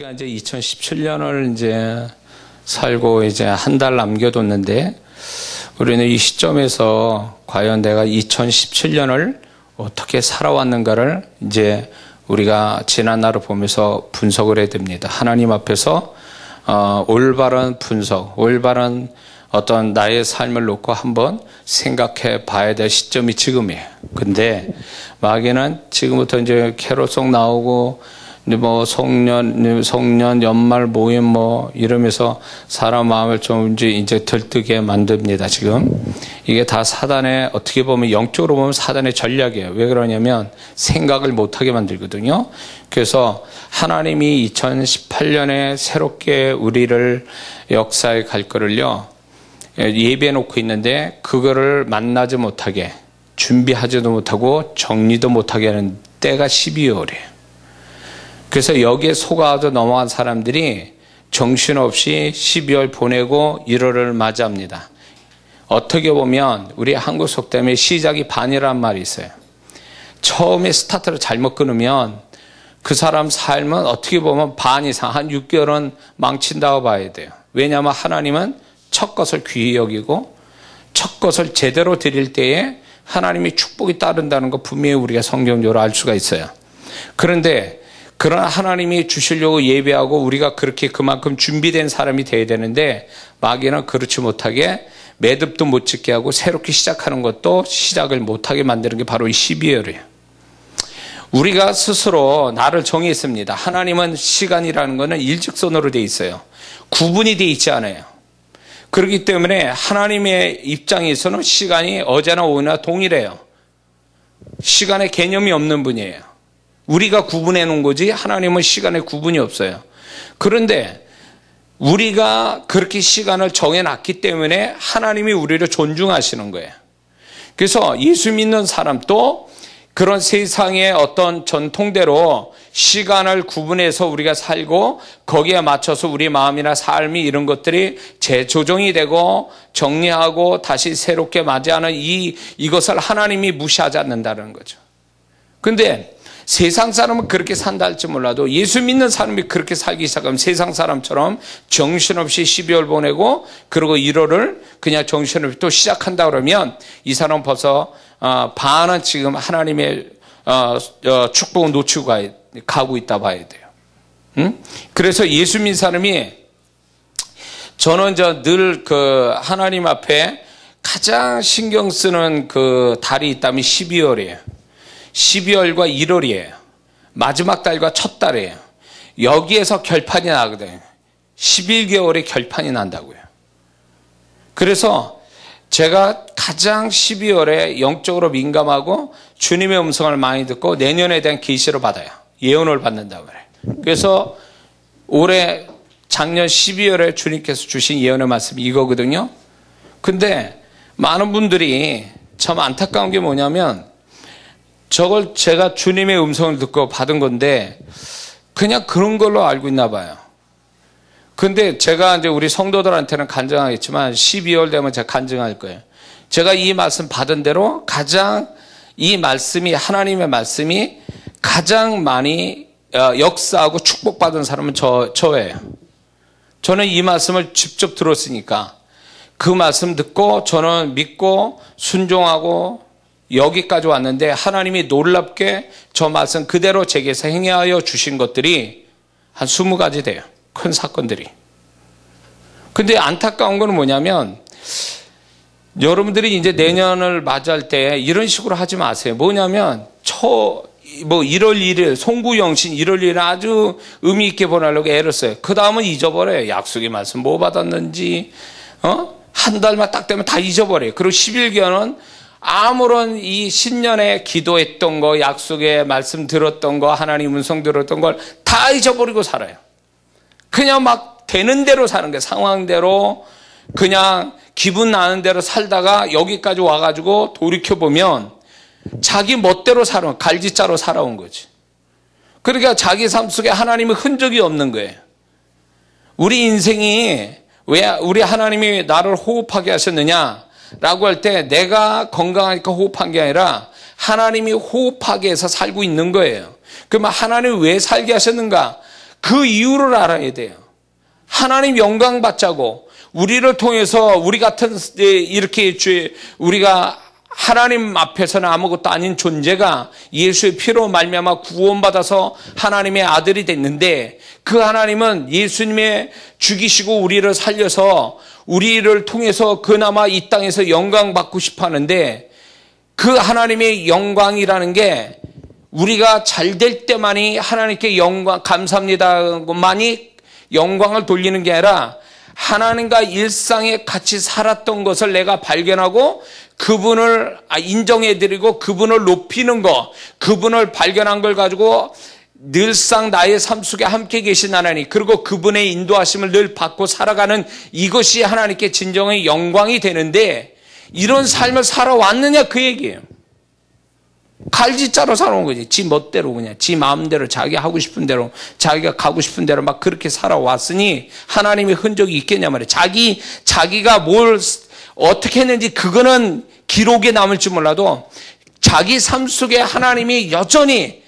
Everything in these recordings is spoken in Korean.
우리가 이제 2017년을 이제 살고 이제 한 달 남겨뒀는데, 우리는 이 시점에서 과연 내가 2017년을 어떻게 살아왔는가를 이제 우리가 지난 날을 보면서 분석을 해야 됩니다. 하나님 앞에서 올바른 분석, 올바른 어떤 나의 삶을 놓고 한번 생각해 봐야 될 시점이 지금이에요. 근데 마귀는 지금부터 이제 캐롤송 나오고 뭐 송년 연말 모임 뭐 이러면서 사람 마음을 좀 이제 들뜨게 만듭니다. 지금 이게 다 사단의, 어떻게 보면 영적으로 보면 사단의 전략이에요. 왜 그러냐면 생각을 못하게 만들거든요. 그래서 하나님이 2018년에 새롭게 우리를 역사에 갈 거를요 예배해 놓고 있는데, 그거를 만나지 못하게, 준비하지도 못하고 정리도 못하게 하는 때가 12월이에요. 그래서 여기에 속아서 넘어간 사람들이 정신없이 12월 보내고 1월을 맞이합니다. 어떻게 보면 우리 한국 속담에 시작이 반이라는 말이 있어요. 처음에 스타트를 잘못 끊으면 그 사람 삶은 어떻게 보면 반 이상, 한 6개월은 망친다고 봐야 돼요. 왜냐하면 하나님은 첫 것을 귀히 여기고 첫 것을 제대로 드릴 때에 하나님이 축복이 따른다는 거 분명히 우리가 성경적으로 알 수가 있어요. 그런데 그러나 하나님이 주시려고 예배하고 우리가 그렇게 그만큼 준비된 사람이 돼야 되는데, 마귀는 그렇지 못하게 매듭도 못 짓게 하고 새롭게 시작하는 것도 시작을 못하게 만드는 게 바로 이 12월이에요. 우리가 스스로 나를 정했습니다. 하나님은 시간이라는 것은 일직선으로 돼 있어요. 구분이 돼 있지 않아요. 그렇기 때문에 하나님의 입장에서는 시간이 어제나 오늘이나 동일해요. 시간의 개념이 없는 분이에요. 우리가 구분해 놓은 거지 하나님은 시간에 구분이 없어요. 그런데 우리가 그렇게 시간을 정해놨기 때문에 하나님이 우리를 존중하시는 거예요. 그래서 예수 믿는 사람도 그런 세상의 어떤 전통대로 시간을 구분해서 우리가 살고 거기에 맞춰서 우리 마음이나 삶이 이런 것들이 재조정이 되고 정리하고 다시 새롭게 맞이하는 이것을 하나님이 무시하지 않는다는 거죠. 근데 세상 사람은 그렇게 산다 할지 몰라도 예수 믿는 사람이 그렇게 살기 시작하면 세상 사람처럼 정신없이 12월 보내고 그리고 1월을 그냥 정신없이 또 시작한다 그러면 이 사람은 벌써 반은 지금 하나님의 축복을 놓치고 가고 있다 봐야 돼요. 그래서 예수 믿는 사람이, 저는 늘 그 하나님 앞에 가장 신경 쓰는 그 달이 있다면 12월이에요. 12월과 1월이에요. 마지막 달과 첫 달이에요. 여기에서 결판이 나거든요. 11개월에 결판이 난다고요. 그래서 제가 가장 12월에 영적으로 민감하고 주님의 음성을 많이 듣고 내년에 대한 계시를 받아요. 예언을 받는다고 그래요. 그래서 작년 12월에 주님께서 주신 예언의 말씀이 이거거든요. 근데 많은 분들이 참 안타까운 게 뭐냐면, 저걸 제가 주님의 음성을 듣고 받은 건데 그냥 그런 걸로 알고 있나 봐요. 근데 제가 이제 우리 성도들한테는 간증하겠지만 12월 되면 제가 간증할 거예요. 제가 이 말씀 받은 대로 가장 이 말씀이, 하나님의 말씀이 가장 많이 역사하고 축복받은 사람은 저예요. 저는 이 말씀을 직접 들었으니까 그 말씀 듣고 저는 믿고 순종하고 여기까지 왔는데, 하나님이 놀랍게 저 말씀 그대로 제게서 행하여 주신 것들이 한 20가지 돼요. 큰 사건들이. 근데 안타까운 건 뭐냐면, 여러분들이 이제 내년을 맞이할 때 이런 식으로 하지 마세요. 뭐냐면 1월 1일 송구영신 1월 1일 아주 의미 있게 보내려고 애를 써요. 그 다음은 잊어버려요. 약속의 말씀 뭐 받았는지 한 달만 딱 되면 다 잊어버려요. 그리고 11개월은 아무런 이 신년에 기도했던 거, 약속의 말씀 들었던 거, 하나님 음성 들었던 걸 다 잊어버리고 살아요. 그냥 막 되는 대로 사는 거예요. 상황대로 그냥 기분 나는 대로 살다가 여기까지 와가지고 돌이켜보면 자기 멋대로 살아온, 갈지자로 살아온 거지. 그러니까 자기 삶 속에 하나님의 흔적이 없는 거예요. 우리 인생이 왜 우리 하나님이 나를 호흡하게 하셨느냐 라고 할 때 내가 건강하니까 호흡한 게 아니라 하나님이 호흡하게 해서 살고 있는 거예요. 그러면 하나님이 왜 살게 하셨는가? 그 이유를 알아야 돼요. 하나님 영광 받자고 우리를 통해서 우리 같은 이렇게 우리가 하나님 앞에서는 아무것도 아닌 존재가 예수의 피로 말미암아 구원받아서 하나님의 아들이 됐는데, 그 하나님은 예수님의 죽이시고 우리를 살려서 우리를 통해서 그나마 이 땅에서 영광 받고 싶어 하는데, 그 하나님의 영광이라는 게 우리가 잘 될 때만이 하나님께 영광 감사합니다만이 영광을 돌리는 게 아니라, 하나님과 일상에 같이 살았던 것을 내가 발견하고 그분을 인정해드리고 그분을 높이는 것, 그분을 발견한 걸 가지고 늘상 나의 삶 속에 함께 계신 하나님, 그리고 그분의 인도하심을 늘 받고 살아가는 이것이 하나님께 진정의 영광이 되는데, 이런 삶을 살아왔느냐 그 얘기예요. 갈지자로 살아온 거지. 지 멋대로 그냥 지 마음대로 자기 하고 싶은 대로 자기가 가고 싶은 대로 막 그렇게 살아왔으니 하나님의 흔적이 있겠냐 말이에요. 자기가 뭘 어떻게 했는지 그거는 기록에 남을지 몰라도 자기 삶 속에 하나님이 여전히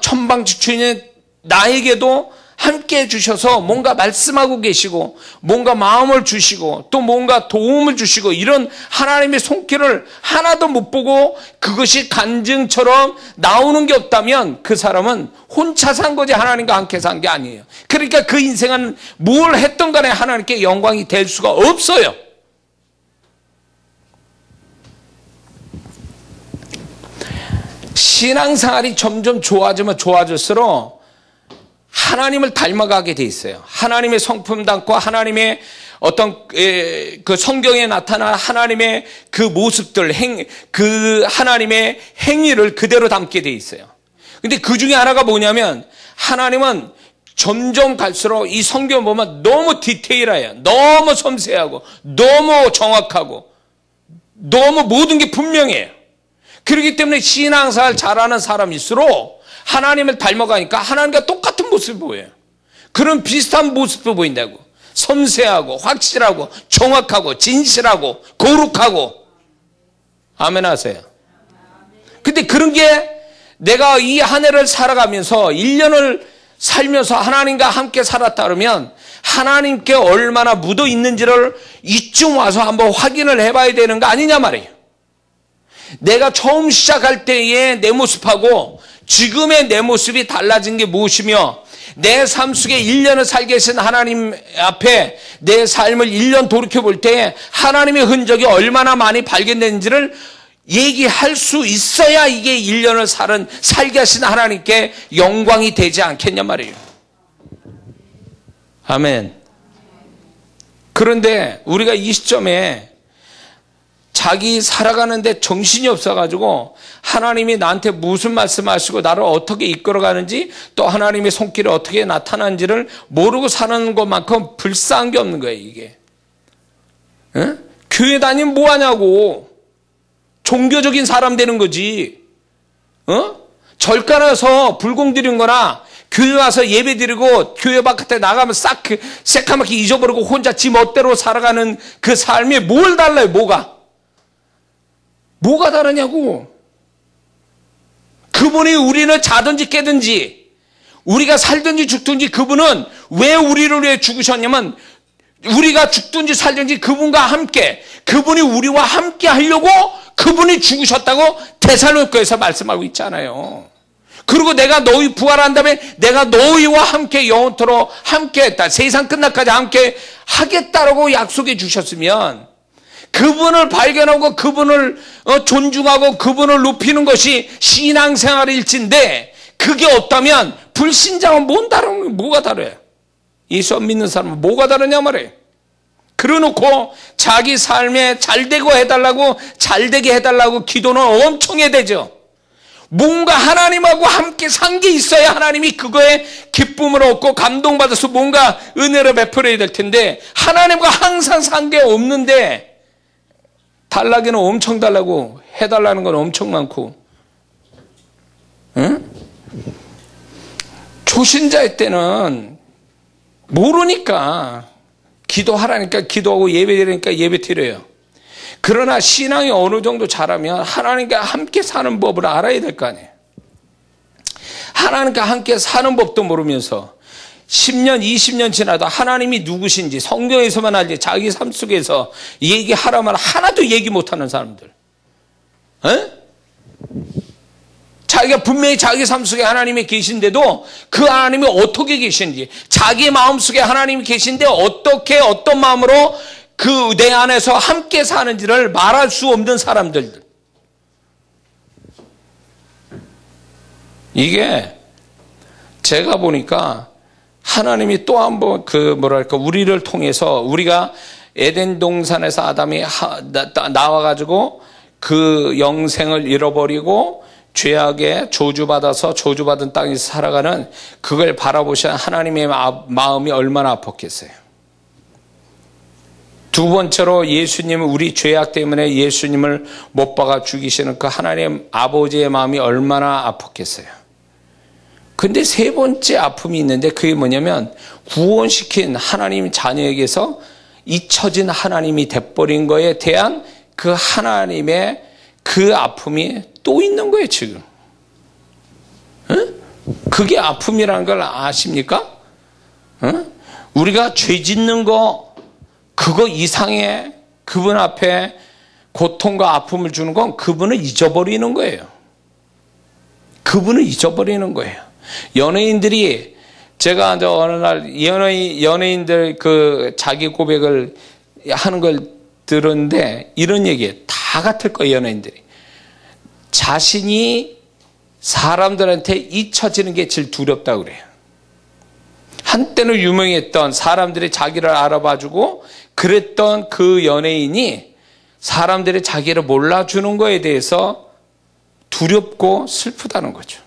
천방지축인 나에게도 함께 해주셔서 뭔가 말씀하고 계시고 뭔가 마음을 주시고 또 뭔가 도움을 주시고, 이런 하나님의 손길을 하나도 못 보고 그것이 간증처럼 나오는 게 없다면 그 사람은 혼자 산 거지 하나님과 함께 산 게 아니에요. 그러니까 그 인생은 뭘 했던 간에 하나님께 영광이 될 수가 없어요. 신앙생활이 점점 좋아지면 좋아질수록 하나님을 닮아가게 돼 있어요. 하나님의 성품 담고 하나님의 어떤 그 성경에 나타난 하나님의 그 모습들, 그 하나님의 행위를 그대로 담게 돼 있어요. 근데 그 중에 하나가 뭐냐면, 하나님은 점점 갈수록 이 성경 보면 너무 디테일해요. 너무 섬세하고 너무 정확하고 너무 모든 게 분명해요. 그렇기 때문에 신앙생활 잘하는 사람일수록 하나님을 닮아가니까 하나님과 똑같은 모습이 보여요. 그런 비슷한 모습도 보인다고. 섬세하고 확실하고 정확하고 진실하고 거룩하고. 아멘 하세요. 근데 그런 게 내가 이 한 해를 살아가면서 1년을 살면서 하나님과 함께 살았다 그러면 하나님께 얼마나 묻어 있는지를 이쯤 와서 한번 확인을 해봐야 되는 거 아니냐 말이에요. 내가 처음 시작할 때의 내 모습하고 지금의 내 모습이 달라진 게 무엇이며, 내 삶 속에 1년을 살게 하신 하나님 앞에 내 삶을 1년 돌이켜볼 때 하나님의 흔적이 얼마나 많이 발견되는지를 얘기할 수 있어야 이게 1년을 살게 하신 하나님께 영광이 되지 않겠냐 말이에요. 아멘. 그런데 우리가 이 시점에 자기 살아가는데 정신이 없어가지고 하나님이 나한테 무슨 말씀하시고 나를 어떻게 이끌어가는지 또 하나님의 손길이 어떻게 나타나는지를 모르고 사는 것만큼 불쌍한 게 없는 거예요 이게. 응? 교회 다니면 뭐하냐고. 종교적인 사람 되는 거지. 절가 나서 불공 드린 거나 교회 와서 예배 드리고 교회 바깥에 나가면 싹 새까맣게 잊어버리고 혼자 지 멋대로 살아가는 그 삶이 뭘 달라요. 뭐가 다르냐고. 그분이 우리는 자든지 깨든지 우리가 살든지 죽든지 그분은 왜 우리를 위해 죽으셨냐면, 우리가 죽든지 살든지 그분과 함께, 그분이 우리와 함께 하려고 그분이 죽으셨다고 데살로니가에서 말씀하고 있잖아요. 그리고 내가 너희 부활한 다음에 내가 너희와 함께 영원토록 함께 했다, 세상 끝날까지 함께 하겠다라고 약속해 주셨으면 그분을 발견하고 그분을 존중하고 그분을 높이는 것이 신앙생활일진데, 그게 없다면 불신자와 뭐가 다르요? 예수 안 믿는 사람은 뭐가 다르냐 말이에요. 그래놓고 자기 삶에 잘되고 해달라고, 잘되게 해달라고 기도는 엄청 해야 되죠. 뭔가 하나님하고 함께 산 게 있어야 하나님이 그거에 기쁨을 얻고 감동받아서 뭔가 은혜를 베풀어야 될 텐데, 하나님과 항상 산 게 없는데 달라기는 엄청 달라고, 해달라는 건 엄청 많고. 응? 초신자의 때는 모르니까 기도하라니까 기도하고 예배드리니까 예배 드려요. 그러나 신앙이 어느 정도 자라면 하나님과 함께 사는 법을 알아야 될 거 아니에요. 하나님과 함께 사는 법도 모르면서 10년, 20년 지나도 하나님이 누구신지 성경에서만 알지 자기 삶 속에서 얘기하라면 하나도 얘기 못하는 사람들. 에? 자기가 분명히 자기 삶 속에 하나님이 계신데도 그 하나님이 어떻게 계신지, 자기 마음 속에 하나님이 계신데 어떻게 어떤 마음으로 그 내 안에서 함께 사는지를 말할 수 없는 사람들. 이게 제가 보니까 하나님이 또 한 번 우리를 통해서, 우리가 에덴 동산에서 아담이 나와가지고 그 영생을 잃어버리고 죄악에 저주받아서 저주받은 땅에서 살아가는 그걸 바라보신 하나님의 마음이 얼마나 아팠겠어요. 두 번째로 예수님은 우리 죄악 때문에 예수님을 못 박아 죽이시는 그 하나님 아버지의 마음이 얼마나 아팠겠어요. 근데 세 번째 아픔이 있는데 그게 뭐냐면 구원시킨 하나님 자녀에게서 잊혀진 하나님이 돼버린 거에 대한 그 하나님의 그 아픔이 또 있는 거예요, 지금. 응? 그게 아픔이라는 걸 아십니까? 응? 우리가 죄 짓는 거, 그거 이상의 그분 앞에 고통과 아픔을 주는 건 그분을 잊어버리는 거예요. 그분을 잊어버리는 거예요. 연예인들이, 제가 어느 날 연예인들 그 자기 고백을 하는 걸 들었는데 이런 얘기예요. 다 같을 거예요, 연예인들이. 자신이 사람들한테 잊혀지는 게 제일 두렵다고 그래요. 한때는 유명했던, 사람들이 자기를 알아봐주고 그랬던 그 연예인이 사람들이 자기를 몰라주는 거에 대해서 두렵고 슬프다는 거죠.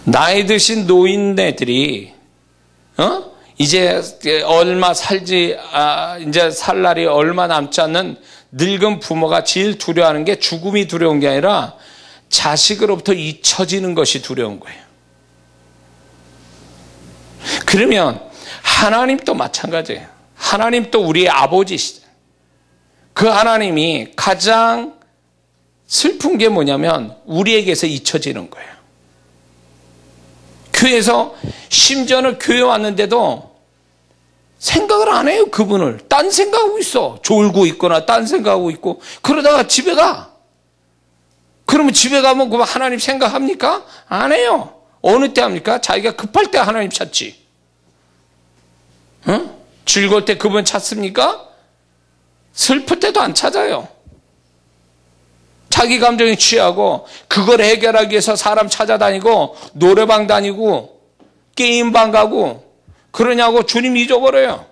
나이 드신 노인네들이 이제 얼마 이제 살 날이 얼마 남지 않는 늙은 부모가 제일 두려워하는 게 죽음이 두려운 게 아니라 자식으로부터 잊혀지는 것이 두려운 거예요. 그러면 하나님도 마찬가지예요. 하나님도 우리의 아버지시죠. 그 하나님이 가장 슬픈 게 뭐냐면 우리에게서 잊혀지는 거예요. 교회에서, 심지어는 교회 왔는데도 생각을 안 해요, 그분을. 딴 생각하고 있어. 졸고 있거나 딴 생각하고 있고. 그러다가 집에 가. 그러면 집에 가면 그 하나님 생각합니까? 안 해요. 어느 때 합니까? 자기가 급할 때 하나님 찾지. 응? 즐거울 때 그분 찾습니까? 슬플 때도 안 찾아요. 자기 감정에 취하고 그걸 해결하기 위해서 사람 찾아다니고 노래방 다니고 게임방 가고 그러냐고 주님 잊어버려요.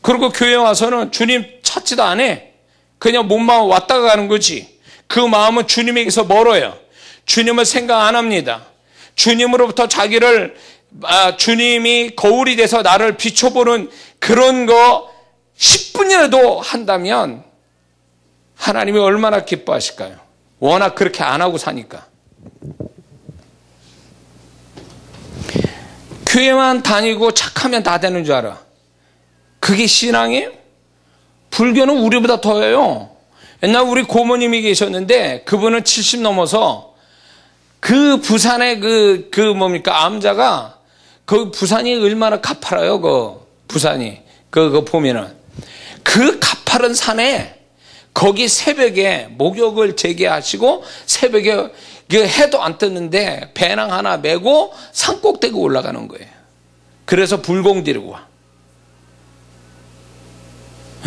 그리고 교회 와서는 주님 찾지도 안 해. 그냥 몸만 왔다가 가는 거지. 그 마음은 주님에게서 멀어요. 주님을 생각 안 합니다. 주님으로부터 자기를, 주님이 거울이 돼서 나를 비춰보는 그런 거 10분이라도 한다면 하나님이 얼마나 기뻐하실까요? 워낙 그렇게 안 하고 사니까. 교회만 다니고 착하면 다 되는 줄 알아. 그게 신앙이에요? 불교는 우리보다 더해요. 옛날 우리 고모님이 계셨는데 그분은 70 넘어서 그 부산의 암자가 그 부산이 얼마나 가파라요, 그 부산이. 그거 보면은. 그 가파른 산에 거기 새벽에 목욕을 재개하시고 새벽에 해도 안 떴는데 배낭 하나 메고 산꼭대기 올라가는 거예요. 그래서 불공 데리고 와.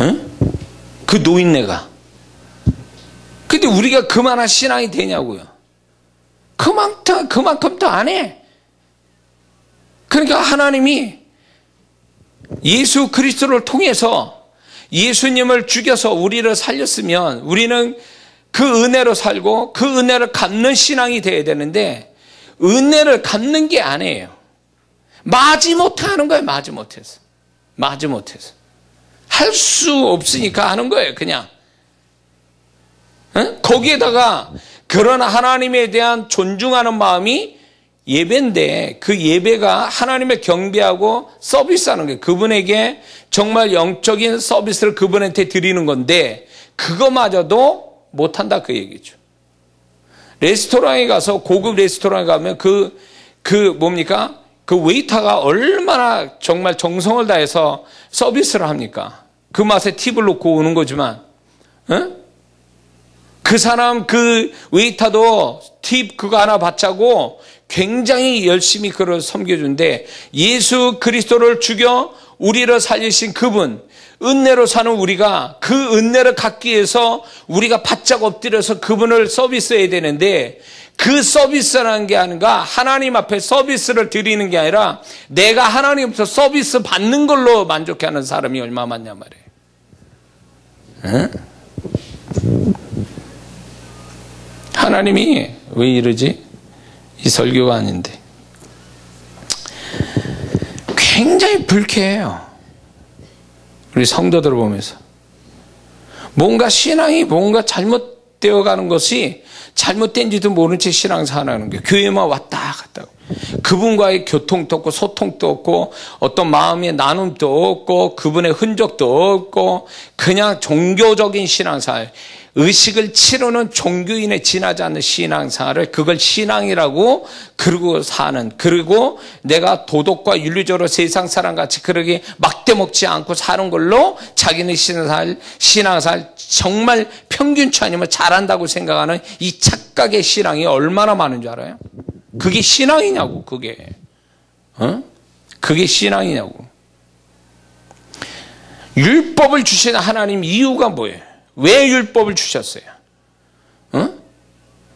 응? 그 노인네가. 근데 우리가 그만한 신앙이 되냐고요. 그만큼 더 안 해. 그러니까 하나님이 예수 그리스도를 통해서 예수님을 죽여서 우리를 살렸으면 우리는 그 은혜로 살고 그 은혜를 갚는 신앙이 돼야 되는데 은혜를 갚는 게 아니에요. 마지못해 하는 거예요. 마지못해서. 할 수 없으니까 하는 거예요. 그냥. 응? 거기에다가 그런 하나님에 대한 존중하는 마음이 예배인데 그 예배가 하나님을 경배하고 서비스하는 거예요. 그분에게 정말 영적인 서비스를 그분한테 드리는 건데 그거마저도 못한다 그 얘기죠. 레스토랑에 가서 고급 레스토랑에 가면 그 뭡니까? 그 웨이터가 얼마나 정말 정성을 다해서 서비스를 합니까? 그 맛에 팁을 놓고 오는 거지만, 그 사람, 그 웨이터도 팁 그거 하나 받자고 굉장히 열심히 그를 섬겨준데, 예수 그리스도를 죽여 우리를 살리신 그분, 은혜로 사는 우리가 그 은혜를 갖기 위해서 우리가 바짝 엎드려서 그분을 서비스해야 되는데, 그 서비스라는 게 아니라 하나님 앞에 서비스를 드리는 게 아니라 내가 하나님부터 서비스 받는 걸로 만족해하는 사람이 얼마나 많냐 말이에요. 하나님이 왜 이러지? 이 설교가 아닌데. 굉장히 불쾌해요. 우리 성도들을 보면서. 뭔가 신앙이 뭔가 잘못되어 가는 것이 잘못된지도 모른 채 신앙생활하는 거예요. 교회만 왔다 갔다. 그분과의 교통도 없고 소통도 없고 어떤 마음의 나눔도 없고 그분의 흔적도 없고 그냥 종교적인 신앙생활, 의식을 치르는 종교인에 지나지 않는 신앙생활을 그걸 신앙이라고 그러고 사는, 그리고 내가 도덕과 윤리적으로 세상 사람같이 그렇게 막대먹지 않고 사는 걸로 자기는 신앙생활 정말 평균치 아니면 잘한다고 생각하는 이 착각의 신앙이 얼마나 많은 줄 알아요? 그게 신앙이냐고, 그게. 그게 신앙이냐고. 율법을 주신 하나님 이유가 뭐예요? 왜 율법을 주셨어요?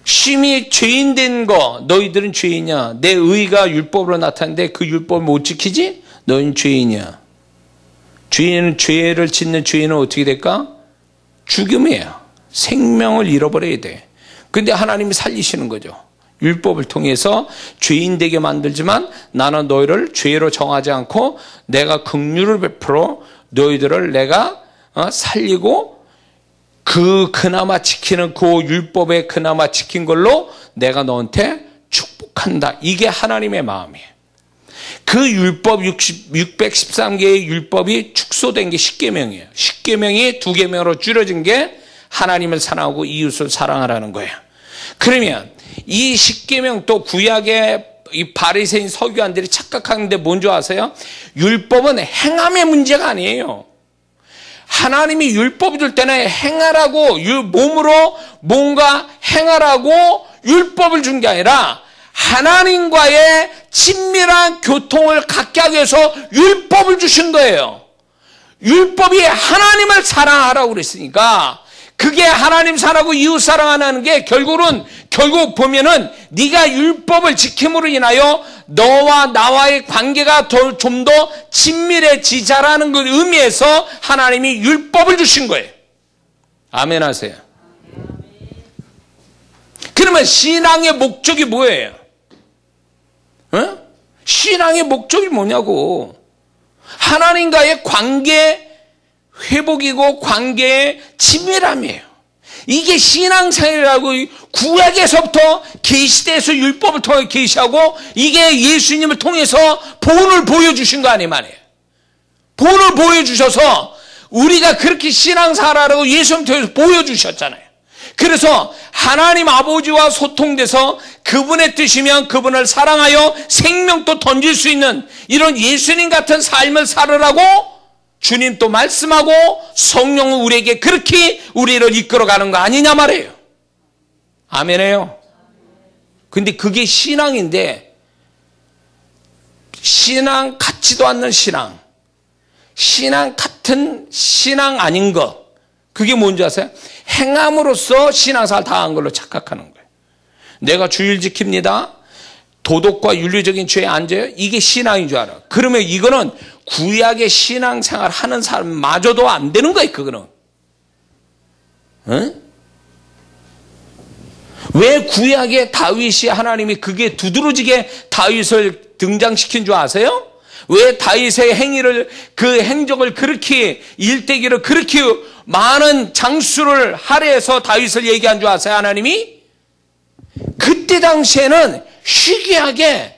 심히 죄인된 거, 너희들은 죄인이야. 내 의가 율법으로 나타났는데 그 율법을 못 지키지? 너희는 죄인이야. 죄를 짓는 죄인은 어떻게 될까? 죽음이에요. 생명을 잃어버려야 돼. 근데 하나님이 살리시는 거죠. 율법을 통해서 죄인 되게 만들지만 나는 너희를 죄로 정하지 않고 내가 긍휼을 베풀어 너희들을 내가 살리고 그나마 지키는 그 율법에 그나마 지킨 걸로 내가 너한테 축복한다. 이게 하나님의 마음이에요. 그 율법 613개의 율법이 축소된 게 10계명이에요. 10계명이 2계명으로 줄여진 게 하나님을 사랑하고 이웃을 사랑하라는 거예요. 그러면 이 10계명 또 구약의 이 바리새인 서기관들이 착각하는데 뭔지 아세요? 율법은 행함의 문제가 아니에요. 하나님이 율법을 줄 때는 행하라고, 몸으로 뭔가 행하라고 율법을 준 게 아니라 하나님과의 친밀한 교통을 갖게 하기 위해서 율법을 주신 거예요. 율법이 하나님을 사랑하라고 그랬으니까 그게 하나님 사랑하고 이웃 사랑하는 게 결국 보면은 네가 율법을 지킴으로 인하여 너와 나와의 관계가 좀 더 친밀해지자라는 걸 의미해서 하나님이 율법을 주신 거예요. 아멘 하세요. 그러면 신앙의 목적이 뭐예요? 신앙의 목적이 뭐냐고. 하나님과의 관계 회복이고 관계의 친밀함이에요. 이게 신앙생활이라고 구약에서부터 계시대에서 율법을 통해 계시하고 이게 예수님을 통해서 본을 보여주신 거 아니에요. 본을 보여주셔서 우리가 그렇게 신앙생활하라고 예수님 통해서 보여주셨잖아요. 그래서 하나님 아버지와 소통돼서 그분의 뜻이면 그분을 사랑하여 생명도 던질 수 있는 이런 예수님 같은 삶을 살으라고 주님 또 말씀하고 성령은 우리에게 그렇게 우리를 이끌어가는 거 아니냐 말이에요. 아멘해요. 근데 그게 신앙인데 신앙 같지도 않는 신앙 같은 신앙 아닌 것, 그게 뭔지 아세요? 행함으로써 신앙생활 다 한 걸로 착각하는 거예요. 내가 주일 지킵니다. 도덕과 윤리적인 죄에 앉아요. 이게 신앙인 줄 알아. 그러면 이거는 구약의 신앙생활 하는 사람마저도 안 되는 거예요. 그거는. 왜 구약의 다윗이 하나님이 그게 두드러지게 다윗을 등장시킨 줄 아세요? 왜 다윗의 그 행적을 그렇게 일대기를 그렇게 많은 장수를 할애해서 다윗을 얘기한 줄 아세요? 하나님이? 그때 당시에는 희귀하게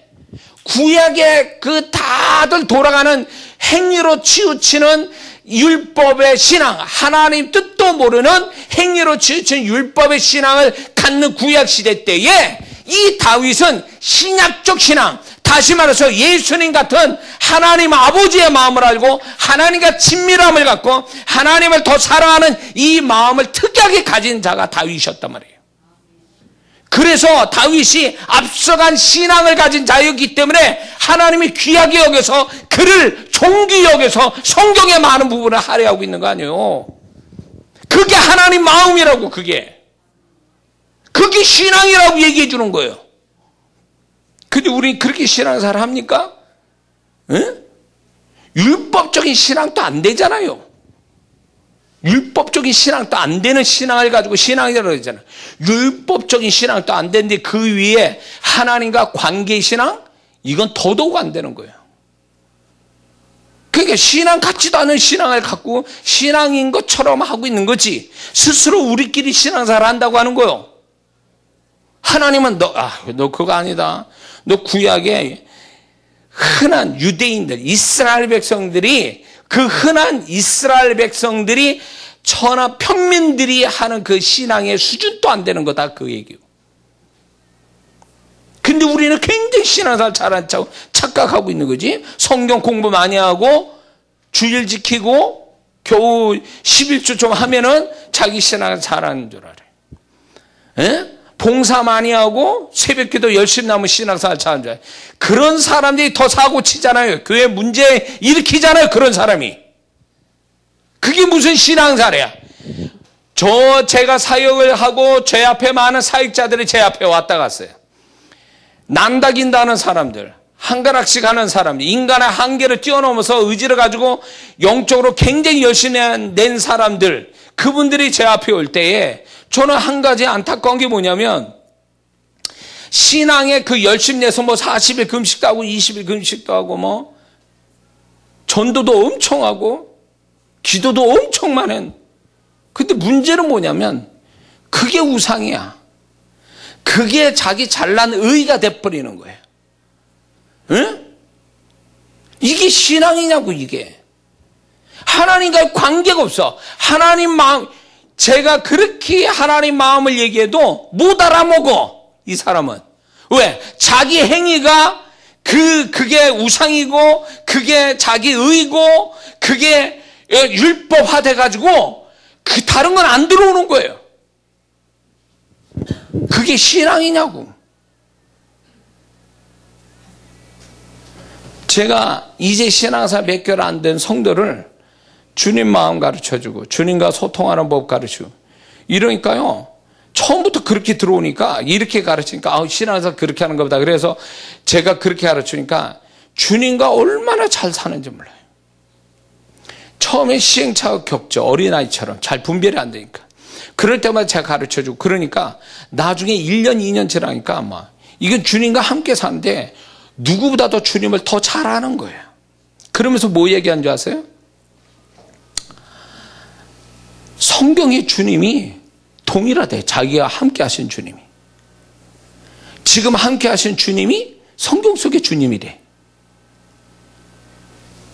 구약의 그 다들 돌아가는 행위로 치우치는 율법의 신앙, 하나님 뜻도 모르는 행위로 치우치는 율법의 신앙을 갖는 구약 시대 때에 이 다윗은 신약적 신앙, 다시 말해서 예수님 같은 하나님 아버지의 마음을 알고 하나님과 친밀함을 갖고 하나님을 더 사랑하는 이 마음을 특이하게 가진 자가 다윗이었단 말이에요. 그래서 다윗이 앞서간 신앙을 가진 자였기 때문에 하나님이 귀하게 여겨서 그를 존귀 여겨서 성경의 많은 부분을 할애하고 있는 거 아니에요. 그게 하나님 마음이라고. 그게 신앙이라고 얘기해 주는 거예요. 근데 우리 그렇게 신앙생활 합니까? 에? 율법적인 신앙도 안 되잖아요. 율법적인 신앙도 안 되는 신앙을 가지고 신앙이라고 그러잖아요. 율법적인 신앙도 안 되는데 그 위에 하나님과 관계 신앙? 이건 더더욱 안 되는 거예요. 그러니까 신앙 같지도 않은 신앙을 갖고 신앙인 것처럼 하고 있는 거지. 스스로 우리끼리 신앙생활 한다고 하는 거예요. 하나님은 너 그거 아니다. 너 구약에 흔한 유대인들, 이스라엘 백성들이 그 흔한 이스라엘 백성들이 천하 평민들이 하는 그 신앙의 수준도 안 되는 거다. 그 얘기요. 근데 우리는 굉장히 신앙생활 잘한 척 착각하고 있는 거지. 성경 공부 많이 하고 주일 지키고 겨우 11조 좀 하면은 자기 신앙을 잘하는 줄 알아요. 에? 봉사 많이 하고 새벽기도 열심히 나면 신앙생활 잘하는 줄 알아요. 그런 사람들이 더 사고 치잖아요. 교회 문제 일으키잖아요. 그런 사람이. 그게 무슨 신앙생활이야. 제가 사역을 하고 제 앞에 많은 사역자들이 제 앞에 왔다 갔어요. 난다긴다는 사람들, 한가락씩 하는 사람들, 인간의 한계를 뛰어넘어서 의지를 가지고 영적으로 굉장히 열심히 낸 사람들, 그분들이 제 앞에 올 때에 저는 한 가지 안타까운 게 뭐냐면 신앙에 그 열심 내서 뭐 40일 금식도 하고 20일 금식도 하고 뭐 전도도 엄청 하고 기도도 엄청 많은. 근데 문제는 뭐냐면 그게 우상이야. 그게 자기 잘난 의가 돼버리는 거예요. 응? 이게 신앙이냐고. 이게 하나님과의 관계가 없어. 하나님 마음, 제가 그렇게 하나님 마음을 얘기해도 못 알아먹어. 이 사람은. 왜? 자기 행위가 그게 우상이고 그게 자기 의고 그게 율법화돼 가지고 그 다른 건 안 들어오는 거예요. 그게 신앙이냐고. 제가 이제 신앙사 몇 개월 안 된 성도를 주님 마음 가르쳐주고 주님과 소통하는 법 가르치고 이러니까요. 처음부터 그렇게 들어오니까 이렇게 가르치니까 신앙사 그렇게 하는 것보다. 그래서 제가 그렇게 가르치니까 주님과 얼마나 잘 사는지 몰라요. 처음에 시행착오 겪죠. 어린아이처럼 잘 분별이 안 되니까. 그럴 때마다 제가 가르쳐주고 그러니까 나중에 1년 2년 지나니까 아마 이건 주님과 함께 사는데 누구보다도 주님을 더 잘 아는 거예요. 그러면서 뭐 얘기한 줄 아세요? 성경의 주님이 동일하대. 자기가 함께 하신 주님이. 지금 함께 하신 주님이 성경 속의 주님이래.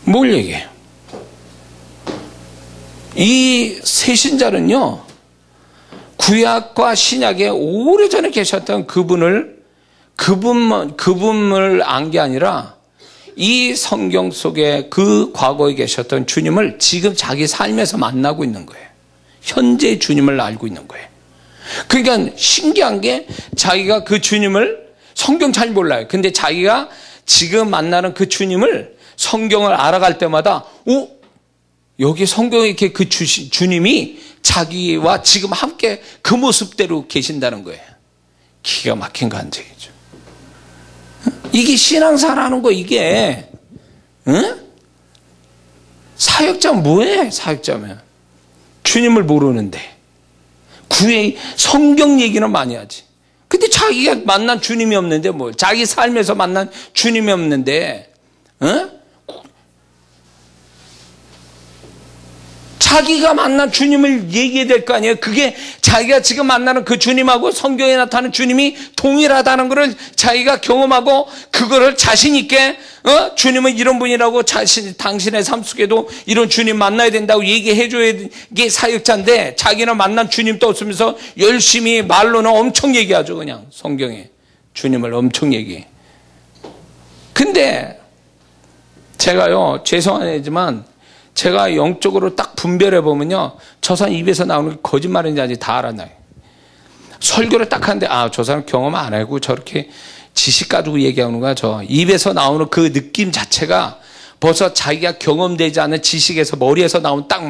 뭘 얘기해요? 이 세신자는요, 구약과 신약에 오래전에 계셨던 그분을 안 게 아니라 이 성경 속에 그 과거에 계셨던 주님을 지금 자기 삶에서 만나고 있는 거예요. 현재 주님을 알고 있는 거예요. 그러니까 신기한 게 자기가 그 주님을 성경 잘 몰라요. 근데 자기가 지금 만나는 그 주님을 성경을 알아갈 때마다 여기 성경에 이렇게 그 주님이 자기와 지금 함께 그 모습대로 계신다는 거예요. 기가 막힌 간증이죠. 이게 신앙사라는 거. 이게 응? 사역자면 뭐해? 사역자면 주님을 모르는데 성경 얘기는 많이 하지. 근데 자기가 만난 주님이 없는데 뭘? 자기 삶에서 만난 주님이 없는데 응? 자기가 만난 주님을 얘기해야 될 거 아니에요. 그게 자기가 지금 만나는 그 주님하고 성경에 나타나는 주님이 동일하다는 것을 자기가 경험하고 그거를 자신 있게 주님은 이런 분이라고 당신의 삶 속에도 이런 주님 만나야 된다고 얘기해 줘야 게 사역자인데 자기는 만난 주님도 없으면서 열심히 말로는 엄청 얘기하죠. 그냥 성경에. 주님을 엄청 얘기해. 근데 제가요, 죄송하지만 제가 영적으로 딱 분별해 보면요, 저 사람 입에서 나오는 게 거짓말인지 아닌지 다 알아놔요. 설교를 딱 하는데 저 사람 경험 안 하고 저렇게 지식 가지고 얘기하는 거야. 저 입에서 나오는 그 느낌 자체가 벌써 자기가 경험되지 않은 지식에서 머리에서 나온 딱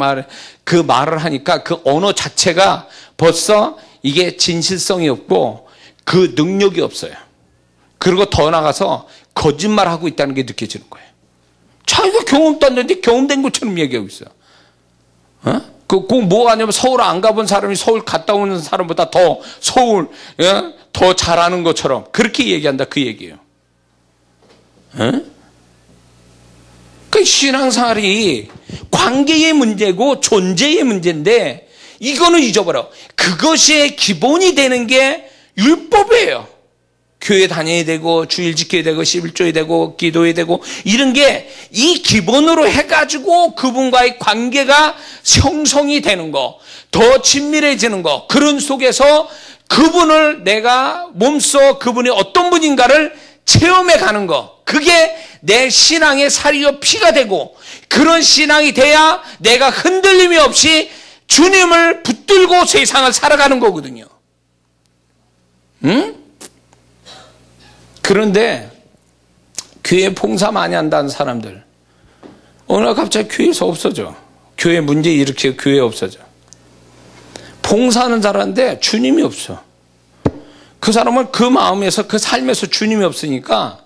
그 말을 하니까 그 언어 자체가 벌써 이게 진실성이 없고 그 능력이 없어요. 그리고 더 나가서 거짓말하고 있다는 게 느껴지는 거예요. 자기가 경험도 안 됐는데 경험된 것처럼 얘기하고 있어요. 꼭 뭐가 아니면 서울 안 가본 사람이 서울 갔다 오는 사람보다 더 서울 더 잘하는 것처럼 그렇게 얘기한다, 그 얘기예요. 그 신앙생활이 관계의 문제고 존재의 문제인데 이거는 잊어버려. 그것이 기본이 되는 게 율법이에요. 교회 다녀야 되고 주일 지켜야 되고 11조야 되고 기도해야 되고 이런 게 이 기본으로 해가지고 그분과의 관계가 형성이 되는 거, 더 친밀해지는 거, 그런 속에서 그분을 내가 몸소 그분이 어떤 분인가를 체험해 가는 거, 그게 내 신앙의 살이요 피가 되고, 그런 신앙이 돼야 내가 흔들림이 없이 주님을 붙들고 세상을 살아가는 거거든요. 그런데 교회 봉사 많이 한다는 사람들 어느 날 갑자기 교회에서 없어져. 교회 문제 일으키고 교회 없어져. 봉사하는 잘하는데 주님이 없어. 그 사람은 그 마음에서 그 삶에서 주님이 없으니까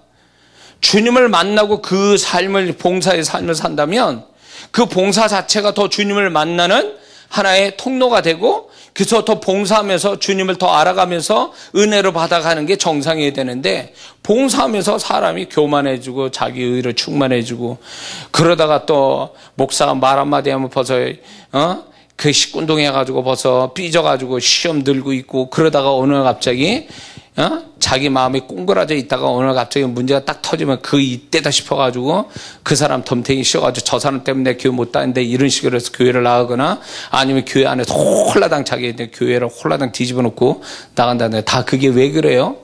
주님을 만나고 그 삶을, 봉사의 삶을 산다면 그 봉사 자체가 더 주님을 만나는 하나의 통로가 되고, 그래서 더 봉사하면서 주님을 더 알아가면서 은혜를 받아가는 게 정상이어야 되는데, 봉사하면서 사람이 교만해지고 자기 의로 충만해지고, 그러다가 또 목사가 말 한마디 하면 벌써 그 시꾼동해가지고 벌써 삐져가지고 시험 들고 있고, 그러다가 어느 날 갑자기 자기 마음이 꽁그라져 있다가 어느 날 갑자기 문제가 딱 터지면 그 이때다 싶어가지고 그 사람 덤탱이 씌워가지고 저 사람 때문에 교회 못 다니는데 이런 식으로 해서 교회를 나가거나, 아니면 교회 안에서 홀라당 자기 교회를 홀라당 뒤집어 놓고 나간다는데, 다 그게 왜 그래요?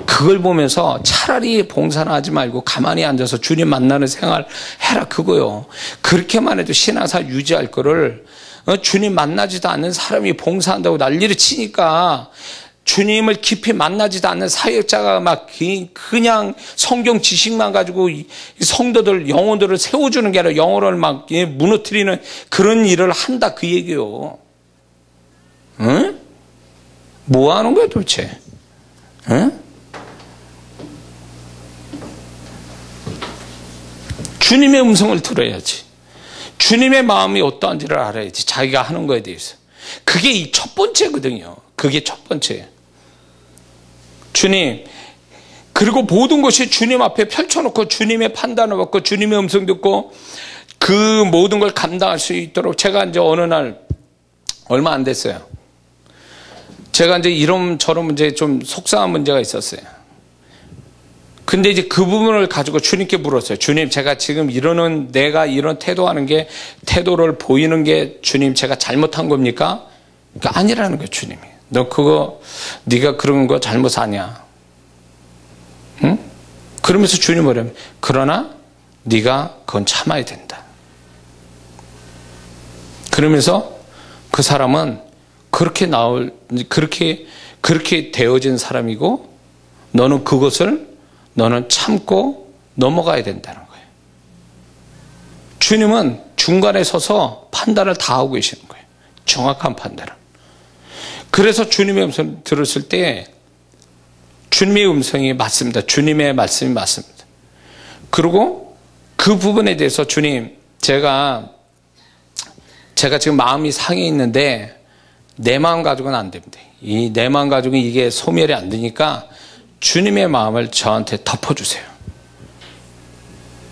그걸 보면서 차라리 봉사나 하지 말고 가만히 앉아서 주님 만나는 생활 해라, 그거요. 그렇게만 해도 신앙생활 유지할 거를 주님 만나지도 않는 사람이 봉사한다고 난리를 치니까, 주님을 깊이 만나지도 않는 사역자가 막 그냥 성경 지식만 가지고 성도들, 영혼들을 세워주는 게 아니라 영혼을 막 무너뜨리는 그런 일을 한다, 그 얘기요. 응? 뭐 하는 거야 도대체? 응? 주님의 음성을 들어야지. 주님의 마음이 어떠한지를 알아야지. 자기가 하는 거에 대해서. 그게 이 첫 번째거든요. 그게 첫 번째. 주님, 그리고 모든 것이 주님 앞에 펼쳐놓고 주님의 판단을 받고 주님의 음성 듣고 그 모든 걸 감당할 수 있도록, 제가 이제 어느 날 얼마 안 됐어요. 제가 이제 이런저런 문제, 좀 속상한 문제가 있었어요. 근데 이제 그 부분을 가지고 주님께 물었어요. 주님, 제가 지금 이러는, 내가 이런 태도하는 게, 태도를 보이는 게 주님 제가 잘못한 겁니까? 그러니까 아니라는 거예요, 주님이. 너 그거, 네가 그런 거 잘못 하냐? 응? 그러면서 주님 뭐냐면, 그러나 네가 그건 참아야 된다. 그러면서 그 사람은 그렇게 되어진 사람이고, 너는 그것을 너는 참고 넘어가야 된다는 거예요. 주님은 중간에 서서 판단을 다 하고 계시는 거예요. 정확한 판단을. 그래서 주님의 음성 들었을 때 주님의 음성이 맞습니다. 주님의 말씀이 맞습니다. 그리고 그 부분에 대해서 주님, 제가 지금 마음이 상해 있는데 내 마음 가지고는 안 됩니다. 이 내 마음 가지고는 이게 소멸이 안 되니까 주님의 마음을 저한테 덮어주세요.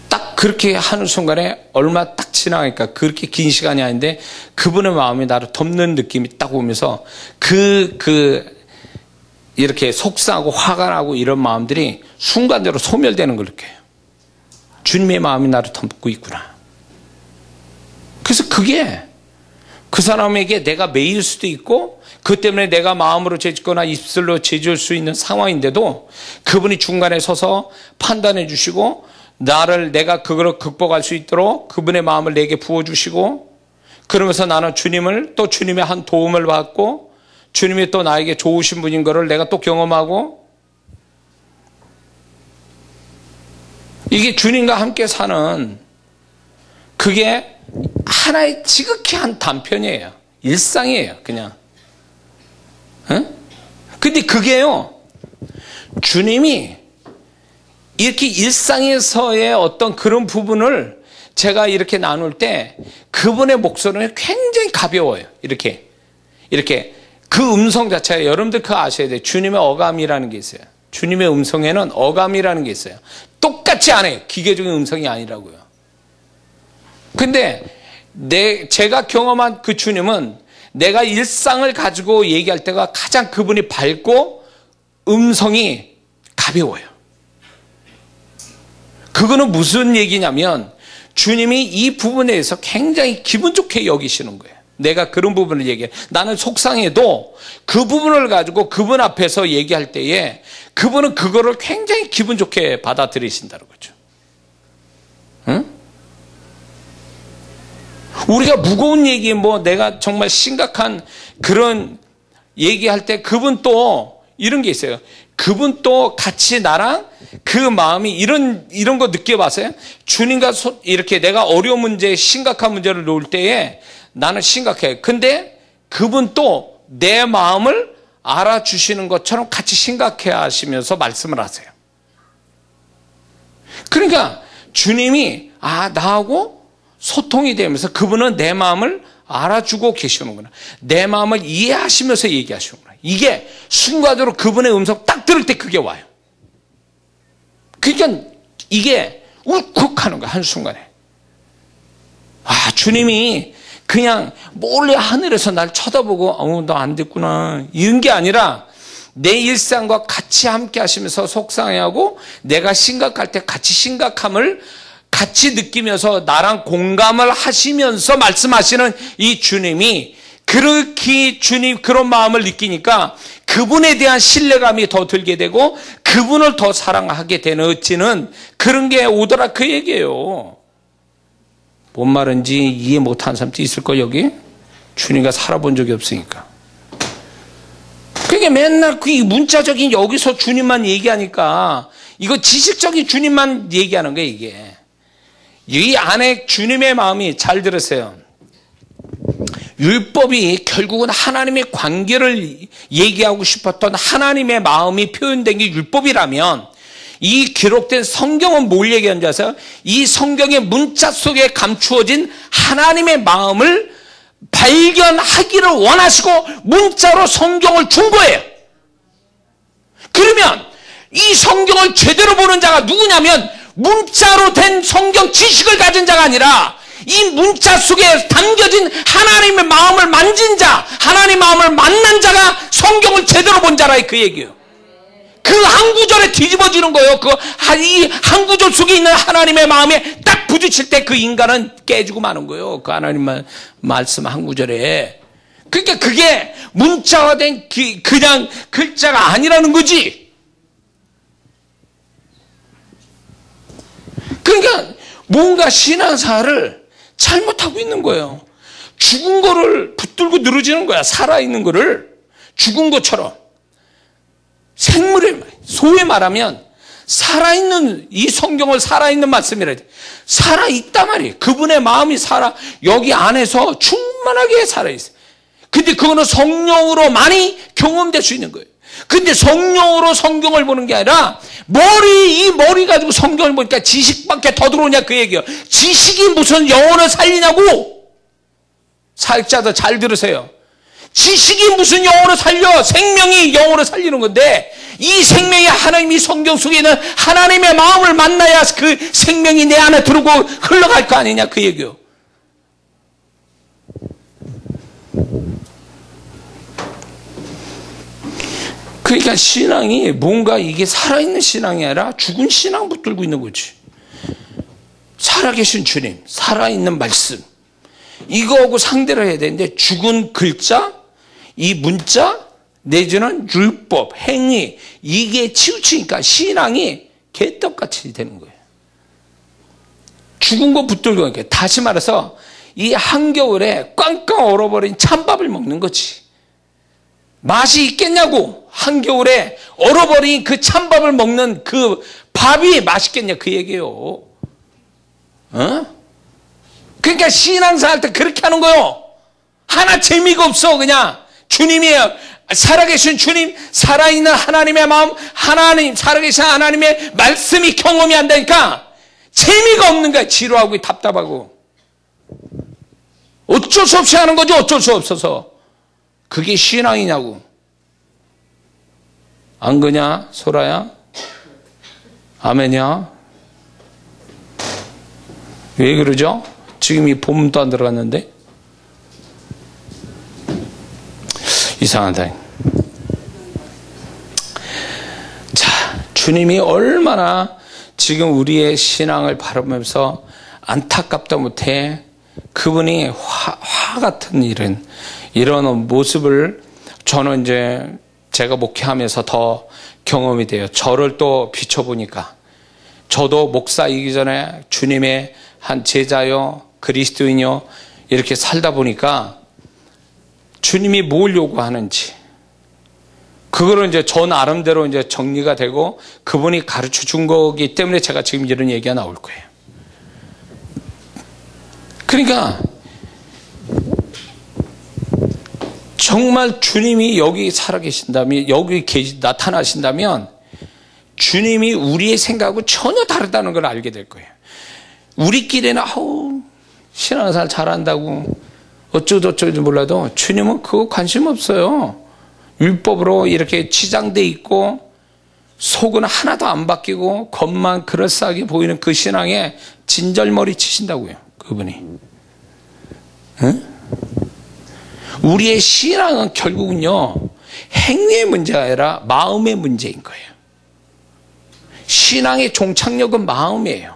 딱 그렇게 하는 순간에 얼마 딱 지나가니까, 그렇게 긴 시간이 아닌데 그분의 마음이 나를 덮는 느낌이 딱 오면서 이렇게 속상하고 화가 나고 이런 마음들이 순간적으로 소멸되는 걸 느껴요. 주님의 마음이 나를 덮고 있구나. 그래서 그게 그 사람에게 내가 매일 수도 있고 그 때문에 내가 마음으로 죄짓거나 입술로 죄지을 수 있는 상황인데도 그분이 중간에 서서 판단해 주시고 내가 그걸 극복할 수 있도록 그분의 마음을 내게 부어주시고, 그러면서 나는 주님을 또 주님의 한 도움을 받고 주님이 또 나에게 좋으신 분인 것을 내가 또 경험하고, 이게 주님과 함께 사는 그게 하나의 지극히 한 단편이에요. 일상이에요, 그냥. 근데 그게요, 주님이 이렇게 일상에서의 어떤 그런 부분을 제가 이렇게 나눌 때 그분의 목소리는 굉장히 가벼워요. 이렇게 그 음성 자체가, 여러분들 그거 아셔야 돼요. 주님의 어감이라는 게 있어요. 주님의 음성에는 어감이라는 게 있어요. 똑같지 않아요. 기계적인 음성이 아니라고요. 근데 제가 경험한 그 주님은 내가 일상을 가지고 얘기할 때가 가장 그분이 밝고 음성이 가벼워요. 그거는 무슨 얘기냐면 주님이 이 부분에 대해서 굉장히 기분 좋게 여기시는 거예요. 내가 그런 부분을 얘기해. 나는 속상해도 그 부분을 가지고 그분 앞에서 얘기할 때에 그분은 그거를 굉장히 기분 좋게 받아들이신다는 거죠. 응? 우리가 무거운 얘기, 내가 정말 심각한 그런 얘기할 때 그분 또 이런 게 있어요. 그분 또 같이 나랑 그 마음이 이런 거 느껴봤어요? 주님과 이렇게 내가 어려운 문제, 심각한 문제를 놓을 때에 나는 심각해. 근데 그분 또 내 마음을 알아주시는 것처럼 같이 심각해 하시면서 말씀을 하세요. 그러니까 주님이 나하고 소통이 되면서 그분은 내 마음을 알아주고 계시는구나. 내 마음을 이해하시면서 얘기하시는구나. 이게 순간적으로 그분의 음성 딱 들을 때 그게 와요. 그러니까 이게 울컥하는 거야, 한순간에. 주님이 그냥 몰래 하늘에서 날 쳐다보고 너 안 됐구나 이런 게 아니라 내 일상과 같이 함께 하시면서 속상해하고 내가 심각할 때 같이 심각함을 같이 느끼면서 나랑 공감을 하시면서 말씀하시는 이 주님이, 그렇게 주님 그런 마음을 느끼니까 그분에 대한 신뢰감이 더 들게 되고 그분을 더 사랑하게 되는 그런 게 오더라, 그 얘기예요. 뭔 말인지 이해 못하는 사람도 있을 거예요, 여기. 주님과 살아본 적이 없으니까. 그게 맨날 그 문자적인 여기서 주님만 얘기하니까 이거 지식적인 주님만 얘기하는 거예요, 이게. 이 안에 주님의 마음이, 잘 들으세요. 율법이 결국은 하나님의 관계를 얘기하고 싶었던 하나님의 마음이 표현된 게 율법이라면 이 기록된 성경은 뭘 얘기하는 줄 아세요? 이 성경의 문자 속에 감추어진 하나님의 마음을 발견하기를 원하시고 문자로 성경을 준 거예요. 그러면 이 성경을 제대로 보는 자가 누구냐면 문자로 된 성경 지식을 가진 자가 아니라 이 문자 속에 담겨진 하나님의 마음을 만진 자, 하나님의 마음을 만난 자가 성경을 제대로 본 자라, 그 얘기예요. 그 한 구절에 뒤집어지는 거예요. 이 한 구절 속에 있는 하나님의 마음에 딱 부딪힐 때 그 인간은 깨지고 마는 거예요. 그 하나님 말씀 한 구절에. 그러니까 그게 문자화된 그냥 글자가 아니라는 거지. 그러니까 뭔가 신앙사를 잘못하고 있는 거예요. 죽은 거를 붙들고 늘어지는 거야. 살아있는 거를 죽은 것처럼. 생물의, 소위 말하면 살아있는, 이 성경을 살아있는 말씀이라 돼. 살아있단 말이에요. 그분의 마음이 여기 안에서 충만하게 살아있어요. 근데 그거는 성령으로 많이 경험될 수 있는 거예요. 근데 성령으로 성경을 보는 게 아니라 이 머리 가지고 성경을 보니까 지식밖에 더 들어오냐, 그 얘기예요. 지식이 무슨 영혼을 살리냐고. 사역자들 잘 들으세요. 지식이 무슨 영혼을 살려? 생명이 영혼을 살리는 건데, 이 생명이 하나님이 성경 속에 있는 하나님의 마음을 만나야 그 생명이 내 안에 들어오고 흘러갈 거 아니냐, 그 얘기요. 그러니까 신앙이 뭔가 이게 살아있는 신앙이 아니라 죽은 신앙 붙들고 있는 거지. 살아계신 주님, 살아있는 말씀, 이거하고 상대를 해야 되는데 죽은 글자, 이 문자, 내지는 율법, 행위, 이게 치우치니까 신앙이 개떡같이 되는 거예요. 죽은 거 붙들고 있게. 다시 말해서 이 한겨울에 꽝꽝 얼어버린 찬밥을 먹는 거지. 맛이 있겠냐고. 한겨울에 얼어버린 그 찬밥을 먹는 그 밥이 맛있겠냐 그 얘기예요. 그러니까 신앙생활 할 때 그렇게 하는 거요. 하나 재미가 없어. 그냥 주님이 살아계신 주님, 살아있는 하나님의 마음, 하나님, 살아계신 하나님의 말씀이 경험이 한다니까 재미가 없는 거야. 지루하고 답답하고. 어쩔 수 없이 하는 거죠. 어쩔 수 없어서. 그게 신앙이냐고. 안 그냐, 소라야? 아멘이야? 왜 그러죠? 지금 이 본문도 안 들어갔는데? 이상하다. 자, 주님이 얼마나 지금 우리의 신앙을 바라보면서 안타깝다 못해 그분이 화 같은 이런 모습을 저는 이제 제가 목회하면서 더 경험이 돼요. 저를 또 비춰보니까 저도 목사이기 전에 주님의 한 제자요, 그리스도인요 이렇게 살다 보니까 주님이 뭘 요구하는지 그거를 이제 저 나름대로 이제 정리가 되고 그분이 가르쳐 준 거기 때문에 제가 지금 이런 얘기가 나올 거예요. 그러니까 정말 주님이 여기 살아계신다면, 여기 나타나신다면 주님이 우리의 생각하고 전혀 다르다는 걸 알게 될 거예요. 우리끼리는 신앙생활 잘한다고 어쩌고저쩌고 몰라도 주님은 그거 관심 없어요. 율법으로 이렇게 치장돼 있고 속은 하나도 안 바뀌고 겉만 그럴싸하게 보이는 그 신앙에 진절머리 치신다고요. 그분이. 응? 우리의 신앙은 결국은요 행위의 문제가 아니라 마음의 문제인 거예요. 신앙의 종착역은 마음이에요.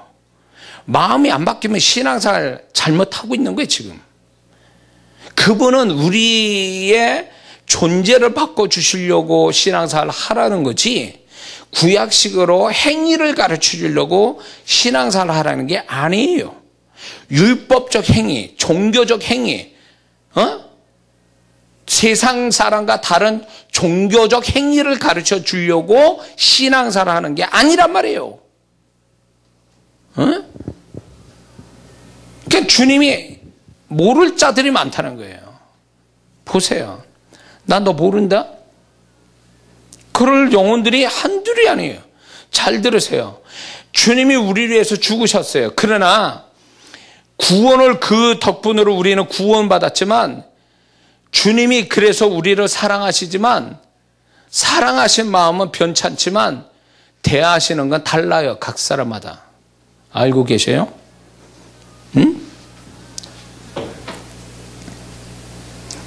마음이 안 바뀌면 신앙생활 잘못하고 있는 거예요. 지금 그분은 우리의 존재를 바꿔주시려고 신앙생활을 하라는 거지 구약식으로 행위를 가르쳐 주려고 신앙생활을 하라는 게 아니에요. 율법적 행위, 종교적 행위, 세상 사람과 다른 종교적 행위를 가르쳐 주려고 신앙생활을 하는 게 아니란 말이에요. 그러니까 주님이 모를 자들이 많다는 거예요. 보세요. 난 너 모른다? 그럴 영혼들이 한둘이 아니에요. 잘 들으세요. 주님이 우리를 위해서 죽으셨어요. 그러나 구원을 그 덕분으로 우리는 구원받았지만 주님이 그래서 우리를 사랑하시지만 사랑하신 마음은 변찮지만 대하시는 건 달라요. 각 사람마다. 알고 계세요? 응?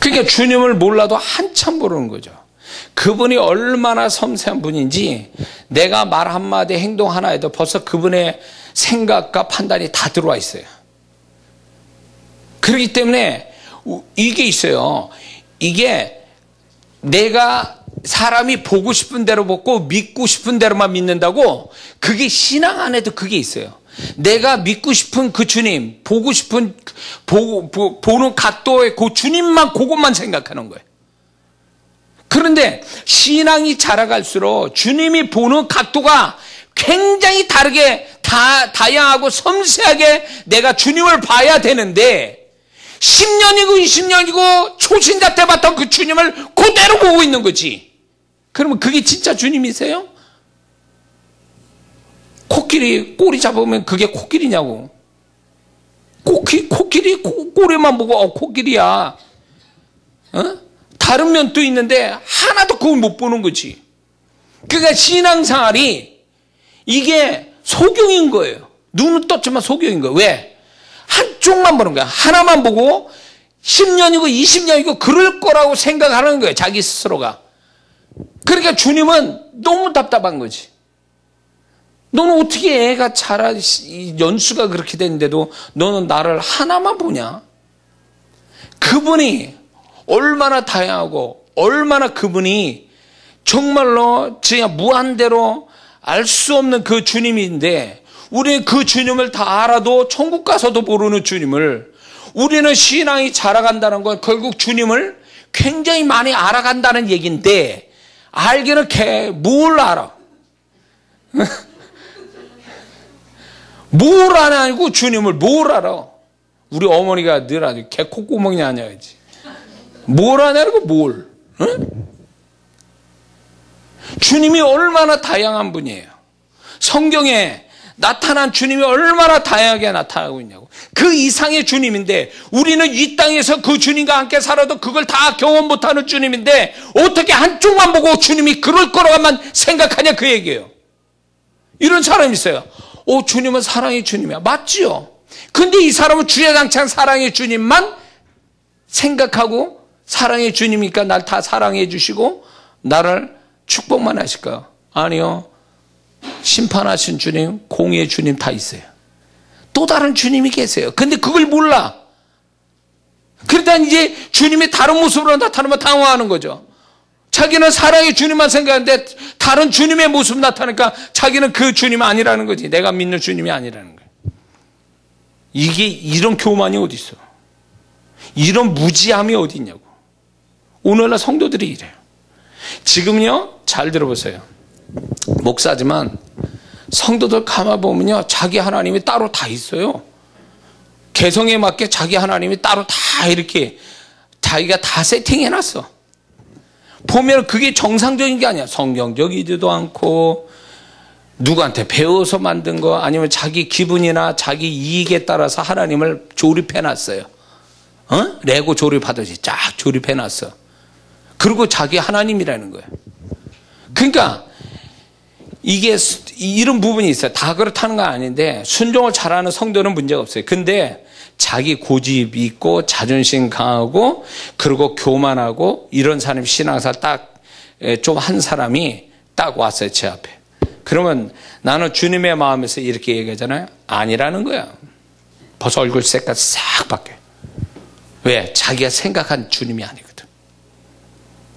그러니까 주님을 몰라도 한참 모르는 거죠. 그분이 얼마나 섬세한 분인지 내가 말 한마디 행동 하나에도 벌써 그분의 생각과 판단이 다 들어와 있어요. 그렇기 때문에 이게 있어요. 이게 내가 사람이 보고 싶은 대로 보고 믿고 싶은 대로만 믿는다고 그게 신앙 안에도 그게 있어요. 내가 믿고 싶은 그 주님, 보고 싶은 보는 각도의 그 주님만 그것만 생각하는 거예요. 그런데 신앙이 자라갈수록 주님이 보는 각도가 굉장히 다르게 다양하고 섬세하게 내가 주님을 봐야 되는데 10년이고 20년이고 초신자 때 봤던 그 주님을 그대로 보고 있는 거지. 그러면 그게 진짜 주님이세요? 코끼리 꼬리 잡으면 그게 코끼리냐고. 코끼리 꼬리만 보고 코끼리야. 다른 면도 있는데 하나도 그걸 못 보는 거지. 그러니까 신앙생활이 이게 소경인 거예요. 눈은 떴지만 소경인 거예요. 왜? 한쪽만 보는 거야. 하나만 보고 10년이고 20년이고 그럴 거라고 생각하는 거예요. 자기 스스로가. 그러니까 주님은 너무 답답한 거지. 너는 어떻게 애가 자라 연수가 그렇게 됐는데도 너는 나를 하나만 보냐? 그분이 얼마나 다양하고 얼마나 그분이 정말로 진짜 무한대로 알 수 없는 그 주님인데, 우리는 그 주님을 다 알아도 천국 가서도 모르는 주님을, 우리는 신앙이 자라간다는 건 결국 주님을 굉장히 많이 알아간다는 얘기인데, 알기는 뭘 알아? 뭘 아냐고, 주님을 뭘 알아? 우리 어머니가 늘 아주 개 콧구멍이 아냐지. 뭘 아냐고, 뭘? 응? 주님이 얼마나 다양한 분이에요. 성경에 나타난 주님이 얼마나 다양하게 나타나고 있냐고. 그 이상의 주님인데, 우리는 이 땅에서 그 주님과 함께 살아도 그걸 다 경험 못하는 주님인데, 어떻게 한쪽만 보고 주님이 그럴 거라고만 생각하냐, 그 얘기예요. 이런 사람이 있어요. 주님은 사랑의 주님이야. 맞지요? 근데 이 사람은 주야장창 사랑의 주님만 생각하고, 사랑의 주님이니까 날 다 사랑해 주시고 나를 축복만 하실까요? 아니요. 심판하신 주님, 공의의 주님 다 있어요. 또 다른 주님이 계세요. 근데 그걸 몰라. 그러다 이제 주님이 다른 모습으로 나타나면 당황하는 거죠. 자기는 사랑의 주님만 생각하는데 다른 주님의 모습 나타나니까 자기는 그 주님이 아니라는 거지. 내가 믿는 주님이 아니라는 거예요. 이게 이런 교만이 어디 있어? 이런 무지함이 어디 있냐고. 오늘날 성도들이 이래요. 지금요, 잘 들어보세요. 목사지만 성도들 가만보면요, 자기 하나님이 따로 다 있어요. 개성에 맞게 자기 하나님이 따로 다 이렇게 자기가 다 세팅해놨어. 보면 그게 정상적인 게 아니야. 성경적이지도 않고, 누구한테 배워서 만든 거, 아니면 자기 기분이나 자기 이익에 따라서 하나님을 조립해놨어요. 레고 조립하듯이 쫙 조립해놨어. 그리고 자기 하나님이라는 거예요. 그러니까 이게 이런 부분이 있어요. 다 그렇다는 건 아닌데, 순종을 잘하는 성도는 문제가 없어요. 근데 자기 고집이 있고 자존심 강하고 그리고 교만하고 이런 사람이 신앙생활 딱 좀 한 사람이 딱 왔어요, 제 앞에. 그러면 나는 주님의 마음에서 이렇게 얘기하잖아요. 아니라는 거야. 벌써 얼굴 색깔 싹 바뀌어요. 왜? 자기가 생각한 주님이 아니거든.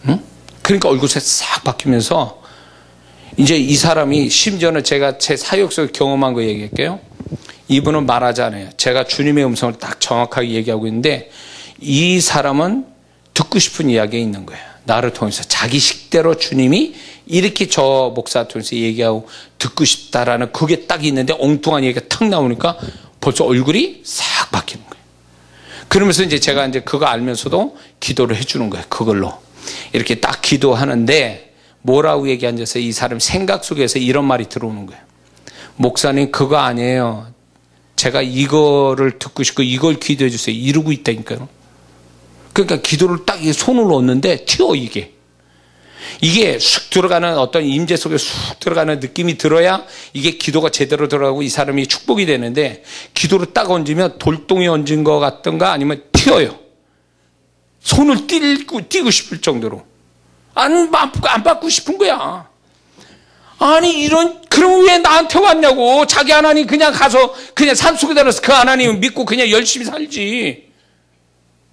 응? 그러니까 얼굴색 싹 바뀌면서 이제 이 사람이, 심지어는 제가 제 사역 속에 경험한 거 얘기할게요. 이분은 말하지 않아요. 제가 주님의 음성을 딱 정확하게 얘기하고 있는데, 이 사람은 듣고 싶은 이야기가 있는 거예요. 나를 통해서 자기 식대로 주님이 이렇게 저 목사 통해서 얘기하고 듣고 싶다라는 그게 딱 있는데, 엉뚱한 얘기가 탁 나오니까 벌써 얼굴이 싹 바뀌는 거예요. 그러면서 이제 제가 이제 그거 알면서도 기도를 해주는 거예요. 그걸로 이렇게 딱 기도하는데, 뭐라고 얘기하면서 이 사람 생각 속에서 이런 말이 들어오는 거예요. 목사님, 그거 아니에요. 제가 이거를 듣고 싶고 이걸 기도해 주세요. 이러고 있다니까요. 그러니까 기도를 딱 손을 놓는데 튀어, 이게 쑥 들어가는, 어떤 임재 속에 쑥 들어가는 느낌이 들어야 이게 기도가 제대로 들어가고 이 사람이 축복이 되는데, 기도를 딱 얹으면 돌덩이 얹은 것 같던가 아니면 튀어요. 손을 띄고 싶을 정도로. 안 받고 싶은 거야. 아니, 그럼 왜 나한테 왔냐고. 자기 하나님 그냥 가서 그냥 산속에 들어서 그 하나님 믿고 그냥 열심히 살지.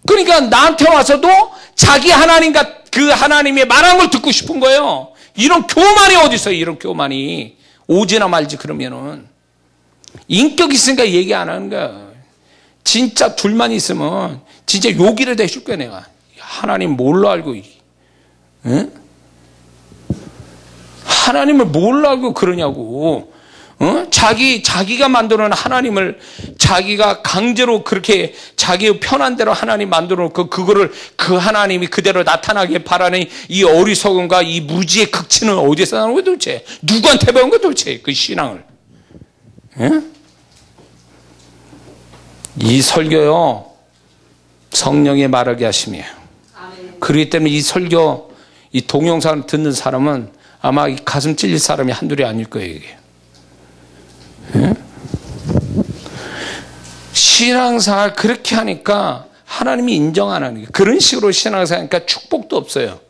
그러니까 나한테 와서도 자기 하나님과 그 하나님의 말한 걸 듣고 싶은 거예요. 이런 교만이 어디 있어요, 이런 교만이. 오지나 말지, 그러면은. 인격 있으니까 얘기 안 하는 거야. 진짜 둘만 있으면 진짜 욕이라도 해줄 거야, 내가. 하나님 뭘로 알고, 응? 하나님을 뭘로 알고 그러냐고. 자기가 만들어 놓은 하나님을 자기가 강제로 그렇게 자기의 편한 대로 하나님 만들어 놓고 그거를 그 하나님이 그대로 나타나게 바라는 이 어리석음과 이 무지의 극치는 어디서 나온 거야 도대체? 누구한테 배운 거야 도대체 그 신앙을? 응? 이 설교요, 성령의 말하게 하심이에요. 그렇기 때문에 이 설교, 이 동영상을 듣는 사람은 아마 이 가슴 찔릴 사람이 한둘이 아닐 거예요, 이게. 예? 신앙생활 그렇게 하니까 하나님이 인정 안 하는 거예요. 그런 식으로 신앙생활 하니까 축복도 없어요.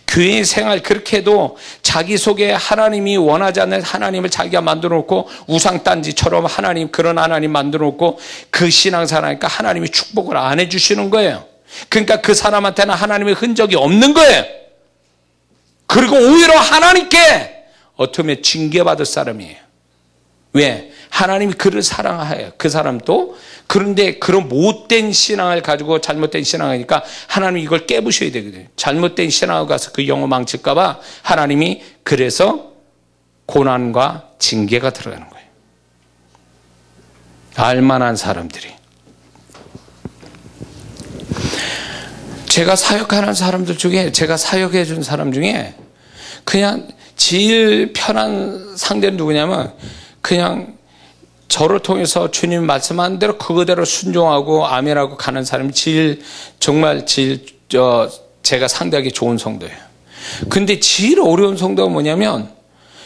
교회 생활 그렇게 해도 자기 속에 하나님이 원하지 않는 하나님을 자기가 만들어 놓고 우상단지처럼 하나님, 그런 하나님 만들어 놓고 그 신앙생활 하니까 하나님이 축복을 안 해주시는 거예요. 그러니까 그 사람한테는 하나님의 흔적이 없는 거예요. 그리고 오히려 하나님께 어떻게 보면 징계받을 사람이에요. 왜? 하나님이 그를 사랑해요. 그 사람도. 그런데 그런 못된 신앙을 가지고 잘못된 신앙이니까 하나님이 이걸 깨부셔야 되거든요. 잘못된 신앙을 가서 그 영혼 망칠까 봐 하나님이 그래서 고난과 징계가 들어가는 거예요. 알만한 사람들이. 제가 사역하는 사람들 중에, 제가 사역해 준 사람 중에 그냥 제일 편한 상대는 누구냐면 그냥 저를 통해서 주님 말씀한 대로 그거대로 순종하고 아멘하고 가는 사람이 정말 제가 상대하기 좋은 성도예요. 근데 제일 어려운 성도가 뭐냐면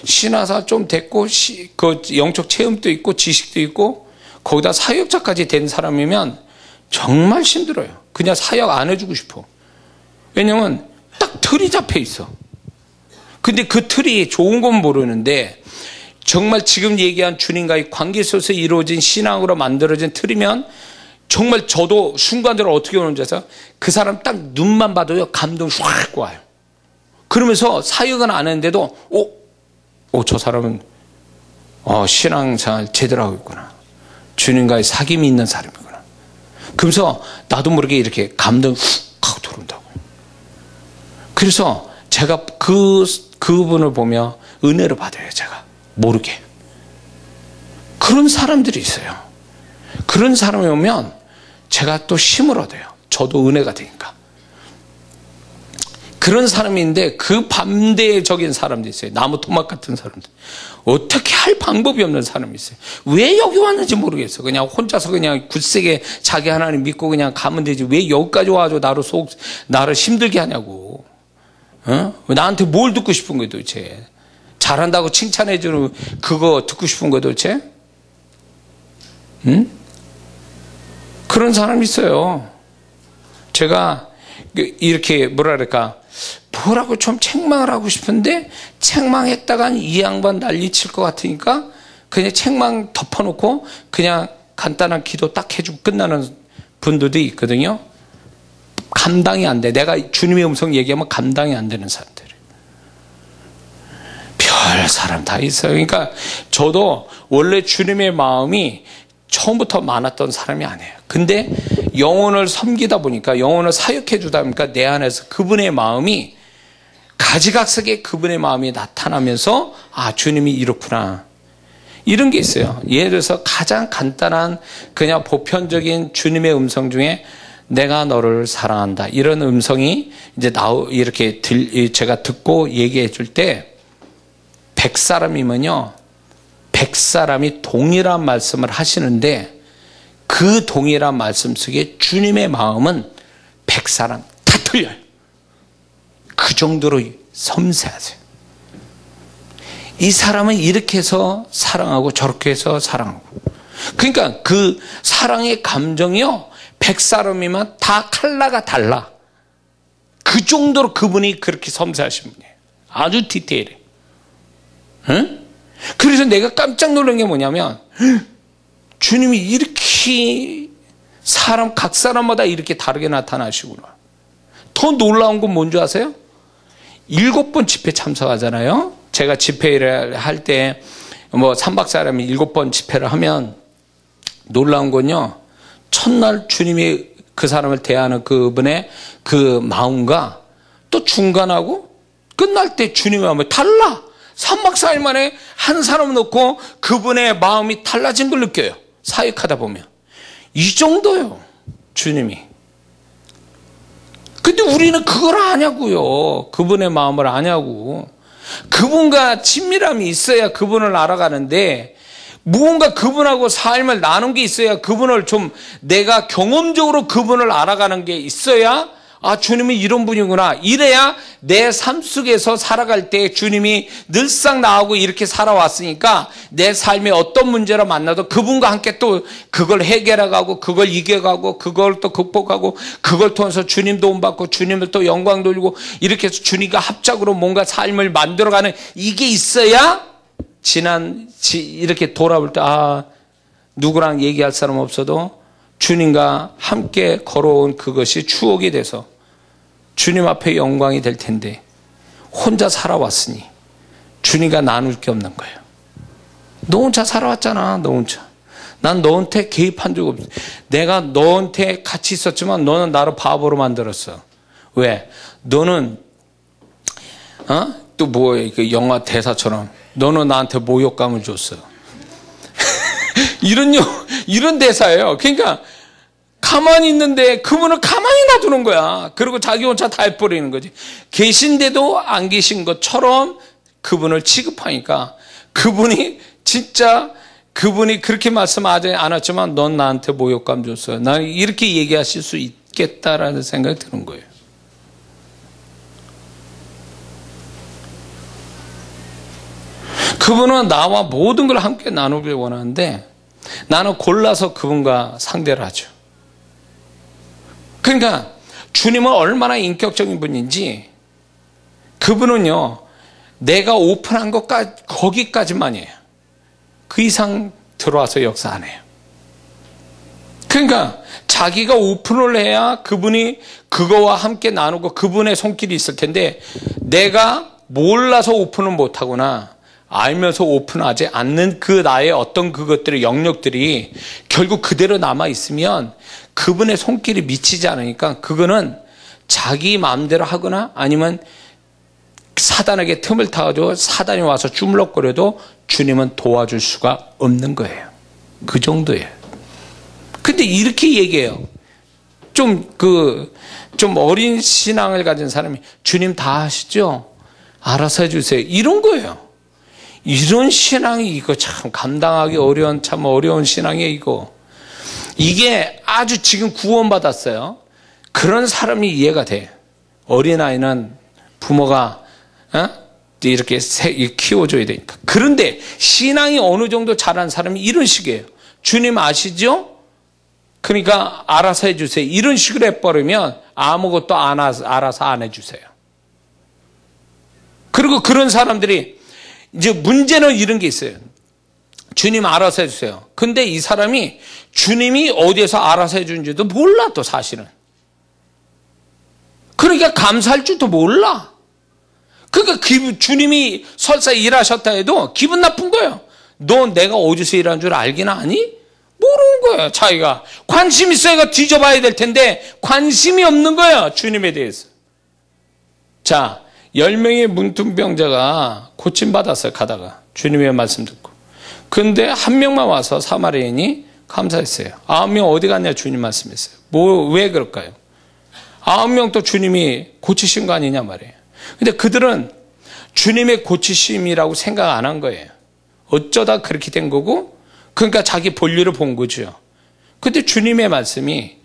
신화사 좀 됐고 그 영적 체험도 있고 지식도 있고 거기다 사역자까지 된 사람이면 정말 힘들어요. 그냥 사역 안 해주고 싶어. 왜냐면 딱 틀이 잡혀 있어. 근데 그 틀이 좋은 건 모르는데 정말 지금 얘기한 주님과의 관계 속에서 이루어진 신앙으로 만들어진 틀이면 정말 저도 순간적으로 어떻게 오는지 아세요? 그 사람 딱 눈만 봐도요 감동이 확 와요. 그러면서 사역은 안 했는데도 저 사람은 신앙생활 제대로 하고 있구나. 주님과의 사귐이 있는 사람이구나. 그러면서 나도 모르게 이렇게 감동이 훅 하고 들어온다고. 그래서 제가 그분을 보며 은혜를 받아요. 제가 모르게. 그런 사람들이 있어요. 그런 사람이 오면 제가 또 힘을 얻어요. 저도 은혜가 되니까. 그런 사람인데 그 반대적인 사람도 있어요. 나무 토막 같은 사람들. 어떻게 할 방법이 없는 사람이 있어요. 왜 여기 왔는지 모르겠어. 그냥 혼자서 그냥 굳세게 자기 하나님 믿고 그냥 가면 되지. 왜 여기까지 와가지고 나를 힘들게 하냐고. 나한테 뭘 듣고 싶은 거야 도대체. 잘한다고 칭찬해주는 그거 듣고 싶은 거야 도대체. 응? 그런 사람이 있어요. 제가 이렇게 뭐랄까 뭐라고 좀 책망을 하고 싶은데 책망했다간 이 양반 난리칠 것 같으니까 그냥 책망 덮어놓고 그냥 간단한 기도 딱 해주고 끝나는 분들도 있거든요. 감당이 안 돼. 내가 주님의 음성 얘기하면 감당이 안 되는 사람들. 별 사람 다 있어요. 그러니까 저도 원래 주님의 마음이 처음부터 많았던 사람이 아니에요. 근데 영혼을 섬기다 보니까 영혼을 사역해 주다 보니까 내 안에서 그분의 마음이 가지각색의 그분의 마음이 나타나면서 주님이 이렇구나. 이런 게 있어요. 예를 들어서 가장 간단한 그냥 보편적인 주님의 음성 중에 내가 너를 사랑한다. 이런 음성이 이제 이렇게 제가 듣고 얘기해 줄 때 100사람이면요. 100사람이 동일한 말씀을 하시는데 그 동일한 말씀 속에 주님의 마음은 100사람 다 틀려요. 그 정도로 섬세하세요. 이 사람은 이렇게 해서 사랑하고 저렇게 해서 사랑하고. 그러니까 그 사랑의 감정이요. 100사람이면 다 컬러가 달라. 그 정도로 그분이 그렇게 섬세하신 분이에요. 아주 디테일해. 응? 그래서 내가 깜짝 놀란 게 뭐냐면 주님이 이렇게 각 사람마다 이렇게 다르게 나타나시구나. 더 놀라운 건 뭔지 아세요? 7번 집회 참석하잖아요. 제가 집회를 할 때 3박 4일이면 7번 집회를 하면 놀라운 건요. 첫날 주님이 그 사람을 대하는 그분의 그 마음과 또 중간하고 끝날 때 주님의 마음이 달라. 3박 4일 만에 한 사람 놓고 그분의 마음이 달라진 걸 느껴요. 사역하다 보면. 이 정도요. 주님이. 근데 우리는 그걸 아냐고요. 그분의 마음을 아냐고. 그분과 친밀함이 있어야 그분을 알아가는데 무언가 그분하고 삶을 나눈 게 있어야 그분을 좀 내가 경험적으로 그분을 알아가는 게 있어야 주님이 이런 분이구나. 이래야 내 삶 속에서 살아갈 때 주님이 늘상 나하고 이렇게 살아왔으니까 내 삶에 어떤 문제를 만나도 그분과 함께 또 그걸 해결해가고 그걸 이겨가고 그걸 또 극복하고 그걸 통해서 주님 도움받고 주님을 또 영광 돌리고 이렇게 해서 주님과 합작으로 뭔가 삶을 만들어가는 이게 있어야 이렇게 돌아올 때 누구랑 얘기할 사람 없어도 주님과 함께 걸어온 그것이 추억이 돼서 주님 앞에 영광이 될 텐데 혼자 살아왔으니 주님과 나눌 게 없는 거예요. 너 혼자 살아왔잖아. 너 혼자. 난 너한테 개입한 적 없어. 내가 너한테 같이 있었지만 너는 나를 바보로 만들었어. 왜? 너는 또 뭐예요? 그 영화 대사처럼 너는 나한테 모욕감을 줬어. 이런 대사예요. 그러니까 가만히 있는데 그분을 가만히 놔두는 거야. 그리고 자기 혼자 다 해버리는 거지. 계신데도 안 계신 것처럼 그분을 취급하니까 그분이 그렇게 말씀하지 않았지만 넌 나한테 모욕감 줬어요. 나는 이렇게 얘기하실 수 있겠다라는 생각이 드는 거예요. 그분은 나와 모든 걸 함께 나누길 원하는데 나는 골라서 그분과 상대를 하죠. 그러니까 주님은 얼마나 인격적인 분인지 그분은요, 내가 오픈한 것까지 거기까지만이에요. 그 이상 들어와서 역사 안 해요. 그러니까 자기가 오픈을 해야 그분이 그거와 함께 나누고 그분의 손길이 있을 텐데 내가 몰라서 오픈을 못하거나 알면서 오픈하지 않는 그 나의 어떤 그것들의 영역들이 결국 그대로 남아있으면 그분의 손길이 미치지 않으니까 그거는 자기 마음대로 하거나 아니면 사단에게 틈을 타가지고 사단이 와서 주물럭거려도 주님은 도와줄 수가 없는 거예요. 그 정도예요. 근데 이렇게 얘기해요. 좀 어린 신앙을 가진 사람이 주님 다 하시죠? 알아서 해주세요. 이런 거예요. 이런 신앙이 이거 참 감당하기 어려운 참 어려운 신앙이에요. 이게 아주 지금 구원받았어요. 그런 사람이 이해가 돼. 어린아이는 부모가 이렇게 키워줘야 되니까. 그런데 신앙이 어느 정도 자란 사람이 이런 식이에요. 주님 아시죠? 그러니까 알아서 해주세요. 이런 식으로 해버리면 아무것도 알아서 안 해주세요. 그리고 그런 사람들이 이제 문제는 이런 게 있어요. 주님 알아서 해주세요. 근데 이 사람이 주님이 어디에서 알아서 해주는지도 몰라 또 사실은. 그러니까 감사할 줄도 몰라. 그러니까 주님이 설사 일하셨다 해도 기분 나쁜 거예요. 너 내가 어디서 일하는 줄 알긴 아니? 모르는 거예요. 자기가 관심 있어야 뒤져봐야 될 텐데 관심이 없는 거예요. 주님에 대해서. 자, 10명의 문둥병자가 고침받았어요. 가다가 주님의 말씀 듣고. 근데 한 명만 와서 사마리아인이 감사했어요. 9명 어디 갔냐 주님 말씀했어요. 왜 그럴까요? 9명도 주님이 고치신 거 아니냐 말이에요. 근데 그들은 주님의 고치심이라고 생각 안 한 거예요. 어쩌다 그렇게 된 거고, 그러니까 자기 볼일을 본 거죠. 근데 주님의 말씀이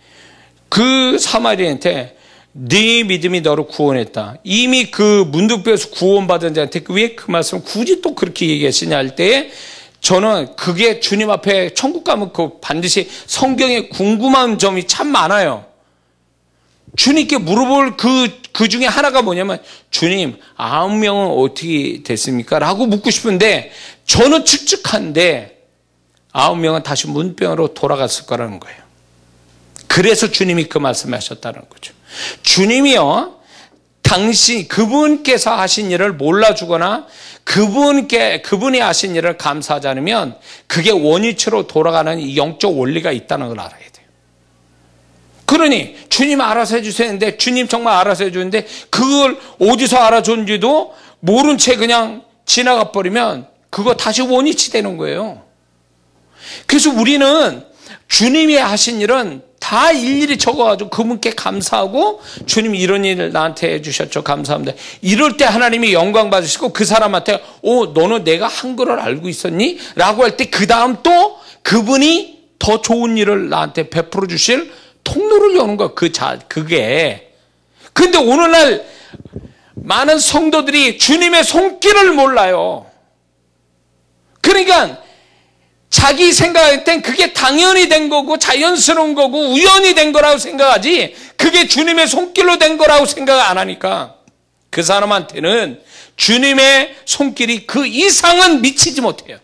그 사마리아한테 네 믿음이 너를 구원했다. 이미 그 문둥병에서 구원받은 자한테 왜 그 말씀을 굳이 또 그렇게 얘기하시냐 할 때에 저는 그게 주님 앞에 천국 가면 그 반드시 성경에 궁금한 점이 참 많아요. 주님께 물어볼 그 중에 하나가 뭐냐면 주님 9명은 어떻게 됐습니까? 라고 묻고 싶은데 저는 추측한데 9명은 다시 문병으로 돌아갔을 거라는 거예요. 그래서 주님이 그 말씀을 하셨다는 거죠. 주님이요, 그분께서 하신 일을 몰라주거나 그분이 하신 일을 감사하지 않으면 그게 원위치로 돌아가는 이 영적 원리가 있다는 걸 알아야 돼요. 그러니 주님 알아서 해주세요 했는데 주님 정말 알아서 해주는데 그걸 어디서 알아줬는지도 모른 채 그냥 지나가 버리면 그거 다시 원위치 되는 거예요. 그래서 우리는 주님이 하신 일은 다 일일이 적어가지고 그분께 감사하고 주님 이런 일을 나한테 해주셨죠. 감사합니다. 이럴 때 하나님이 영광 받으시고 그 사람한테 너는 내가 한 거를 알고 있었니? 라고 할 때 그 다음 또 그분이 더 좋은 일을 나한테 베풀어 주실 통로를 여는 거야. 그게. 근데 오늘날 많은 성도들이 주님의 손길을 몰라요. 그러니까 자기 생각할 땐 그게 당연히 된 거고 자연스러운 거고 우연히 된 거라고 생각하지 그게 주님의 손길로 된 거라고 생각 안 하니까 그 사람한테는 주님의 손길이 그 이상은 미치지 못해요.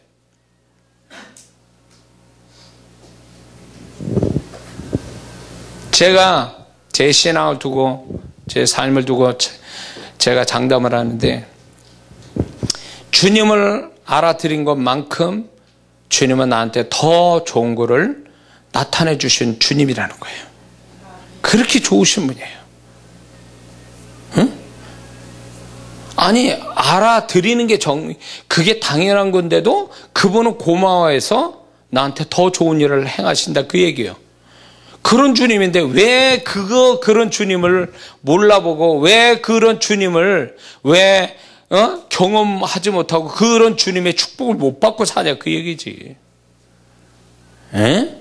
제가 제 신앙을 두고 제 삶을 두고 제가 장담을 하는데, 주님을 알아들인 것만큼 주님은 나한테 더 좋은 거를 나타내 주신 주님이라는 거예요. 그렇게 좋으신 분이에요. 응? 아니, 알아들이는 게 그게 당연한 건데도 그분은 고마워해서 나한테 더 좋은 일을 행하신다, 그 얘기예요. 그런 주님인데 왜 그런 주님을 몰라보고, 왜 그런 주님을 경험하지 못하고 그런 주님의 축복을 못 받고 사냐, 그 얘기지. 에?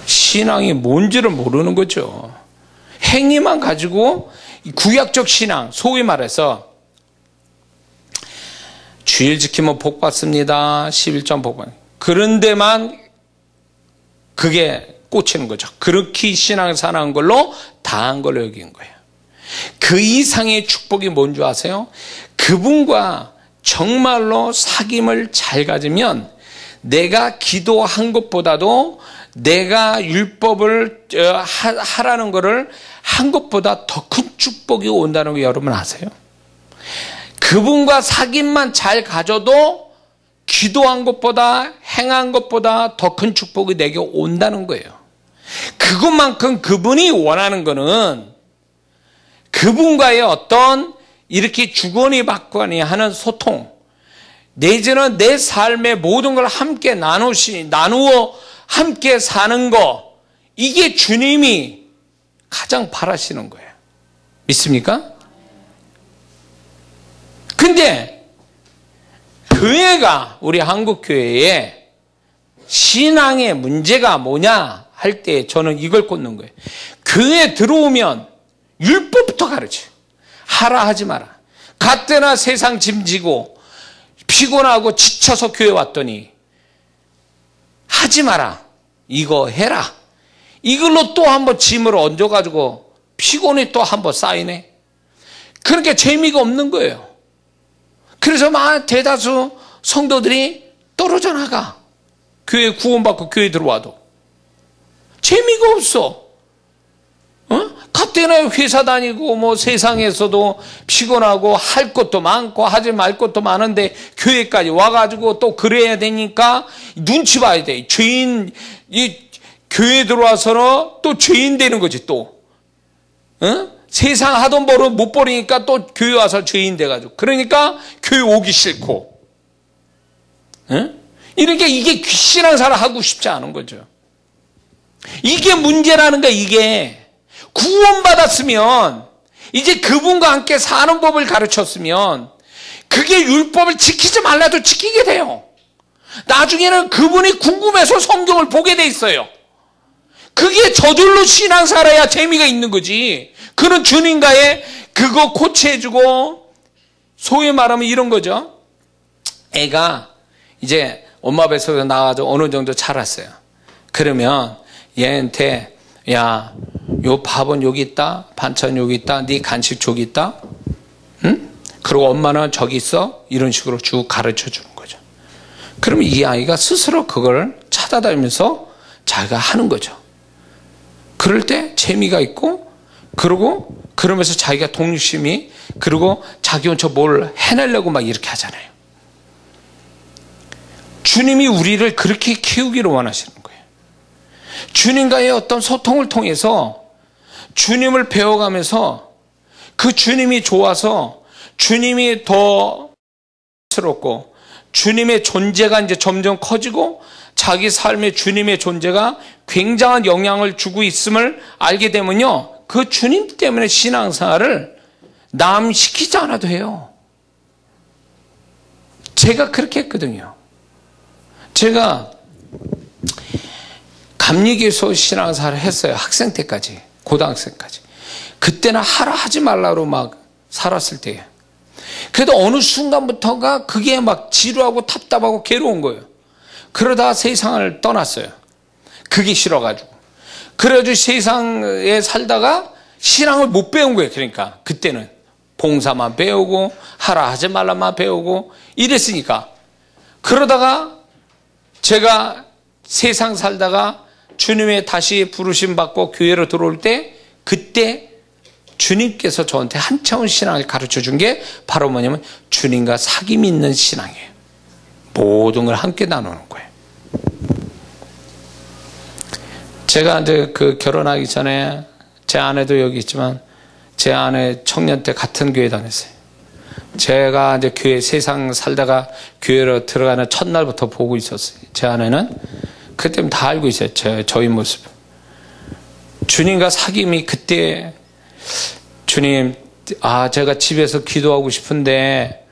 신앙이 뭔지를 모르는 거죠. 행위만 가지고 구약적 신앙, 소위 말해서 주일 지키면 복 받습니다, 11점 복 받습니다, 그런 데만 그게 꽂히는 거죠. 그렇게 신앙을 사는 걸로 다한 걸로 여긴 거예요. 그 이상의 축복이 뭔지 아세요? 그분과 정말로 사귐을 잘 가지면 내가 기도한 것보다도 내가 율법을 하라는 것을 한 것보다 더 큰 축복이 온다는 거 여러분 아세요? 그분과 사귐만 잘 가져도 기도한 것보다 행한 것보다 더 큰 축복이 내게 온다는 거예요. 그것만큼 그분이 원하는 거는 그분과의 어떤 이렇게 주거니 받거니 하는 소통, 내지는 내 삶의 모든 걸 함께 나누어 함께 사는 거, 이게 주님이 가장 바라시는 거예요. 믿습니까? 근데 교회가, 우리 한국교회에 신앙의 문제가 뭐냐 할 때 저는 이걸 꽂는 거예요. 교회에 들어오면 율법부터 가르쳐요. 하라 하지 마라. 갓때나 세상 짐지고 피곤하고 지쳐서 교회 왔더니 하지 마라, 이거 해라, 이걸로 또 한번 짐을 얹어가지고 피곤이 또 한번 쌓이네. 그러니까 재미가 없는 거예요. 그래서 대다수 성도들이 떨어져 나가. 교회 구원받고 교회 들어와도 재미가 없어. 갓때나 회사 다니고 세상에서도 피곤하고 할 것도 많고 하지 말 것도 많은데 교회까지 와가지고 또 그래야 되니까 눈치 봐야 돼. 교회 들어와서는 또 죄인 되는 거지 또. 세상 하던 버릇 못 버리니까 또 교회 와서 죄인 돼가지고, 그러니까 교회 오기 싫고. 이게 신앙생활 하고 싶지 않은 거죠. 이게 문제라는 거야. 이게 구원받았으면 이제 그분과 함께 사는 법을 가르쳤으면 그게 율법을 지키지 말라도 지키게 돼요. 나중에는 그분이 궁금해서 성경을 보게 돼 있어요. 그게 저절로 신앙생활해야 재미가 있는 거지. 그는 주님과의 그거 코치해주고, 소위 말하면 이런 거죠. 애가 이제 엄마 뱃속에서 나와서 어느 정도 자랐어요. 그러면 얘한테, 야, 요 밥은 여기 있다, 반찬 여기 있다, 네 간식 저기 있다, 응? 그리고 엄마는 저기 있어, 이런 식으로 쭉 가르쳐 주는 거죠. 그러면 이 아이가 스스로 그걸 찾아다니면서 자기가 하는 거죠. 그럴 때 재미가 있고, 그러면서 자기가 독립심이, 그리고 자기 혼자 뭘 해내려고 막 이렇게 하잖아요. 주님이 우리를 그렇게 키우기를 원하시는 거예요. 주님과의 어떤 소통을 통해서 주님을 배워가면서 그 주님이 좋아서 주님이 더 스럽고 주님의 존재가 이제 점점 커지고 자기 삶에 주님의 존재가 굉장한 영향을 주고 있음을 알게 되면요, 그 주님 때문에 신앙생활을 남 시키지 않아도 해요. 제가 그렇게 했거든요. 제가 감리교에서 신앙생활을 했어요. 학생 때까지, 고등학생까지. 그때는 하라 하지 말라로 막 살았을 때예요. 그래도 어느 순간부터가 그게 막 지루하고 답답하고 괴로운 거예요. 그러다가 세상을 떠났어요. 그게 싫어가지고. 그래가지고 세상에 살다가 신앙을 못 배운 거예요. 그러니까 그때는 봉사만 배우고 하라 하지 말라만 배우고 이랬으니까. 그러다가 제가 세상 살다가 주님의 다시 부르심 받고 교회로 들어올 때 그때 주님께서 저한테 한 차원 신앙을 가르쳐 준 게 바로 뭐냐면 주님과 사귐이 있는 신앙이에요. 모든 걸 함께 나누는 거예요. 제가 이제 그 결혼하기 전에 제 아내도 여기 있지만 제 아내 청년 때 같은 교회 다녔어요. 제가 이제 교회 세상 살다가 교회로 들어가는 첫날부터 보고 있었어요. 제 아내는 그때는 다 알고 있어요. 저희 모습. 주님과 사귐이 그때 주님, 제가 집에서 기도하고 싶은데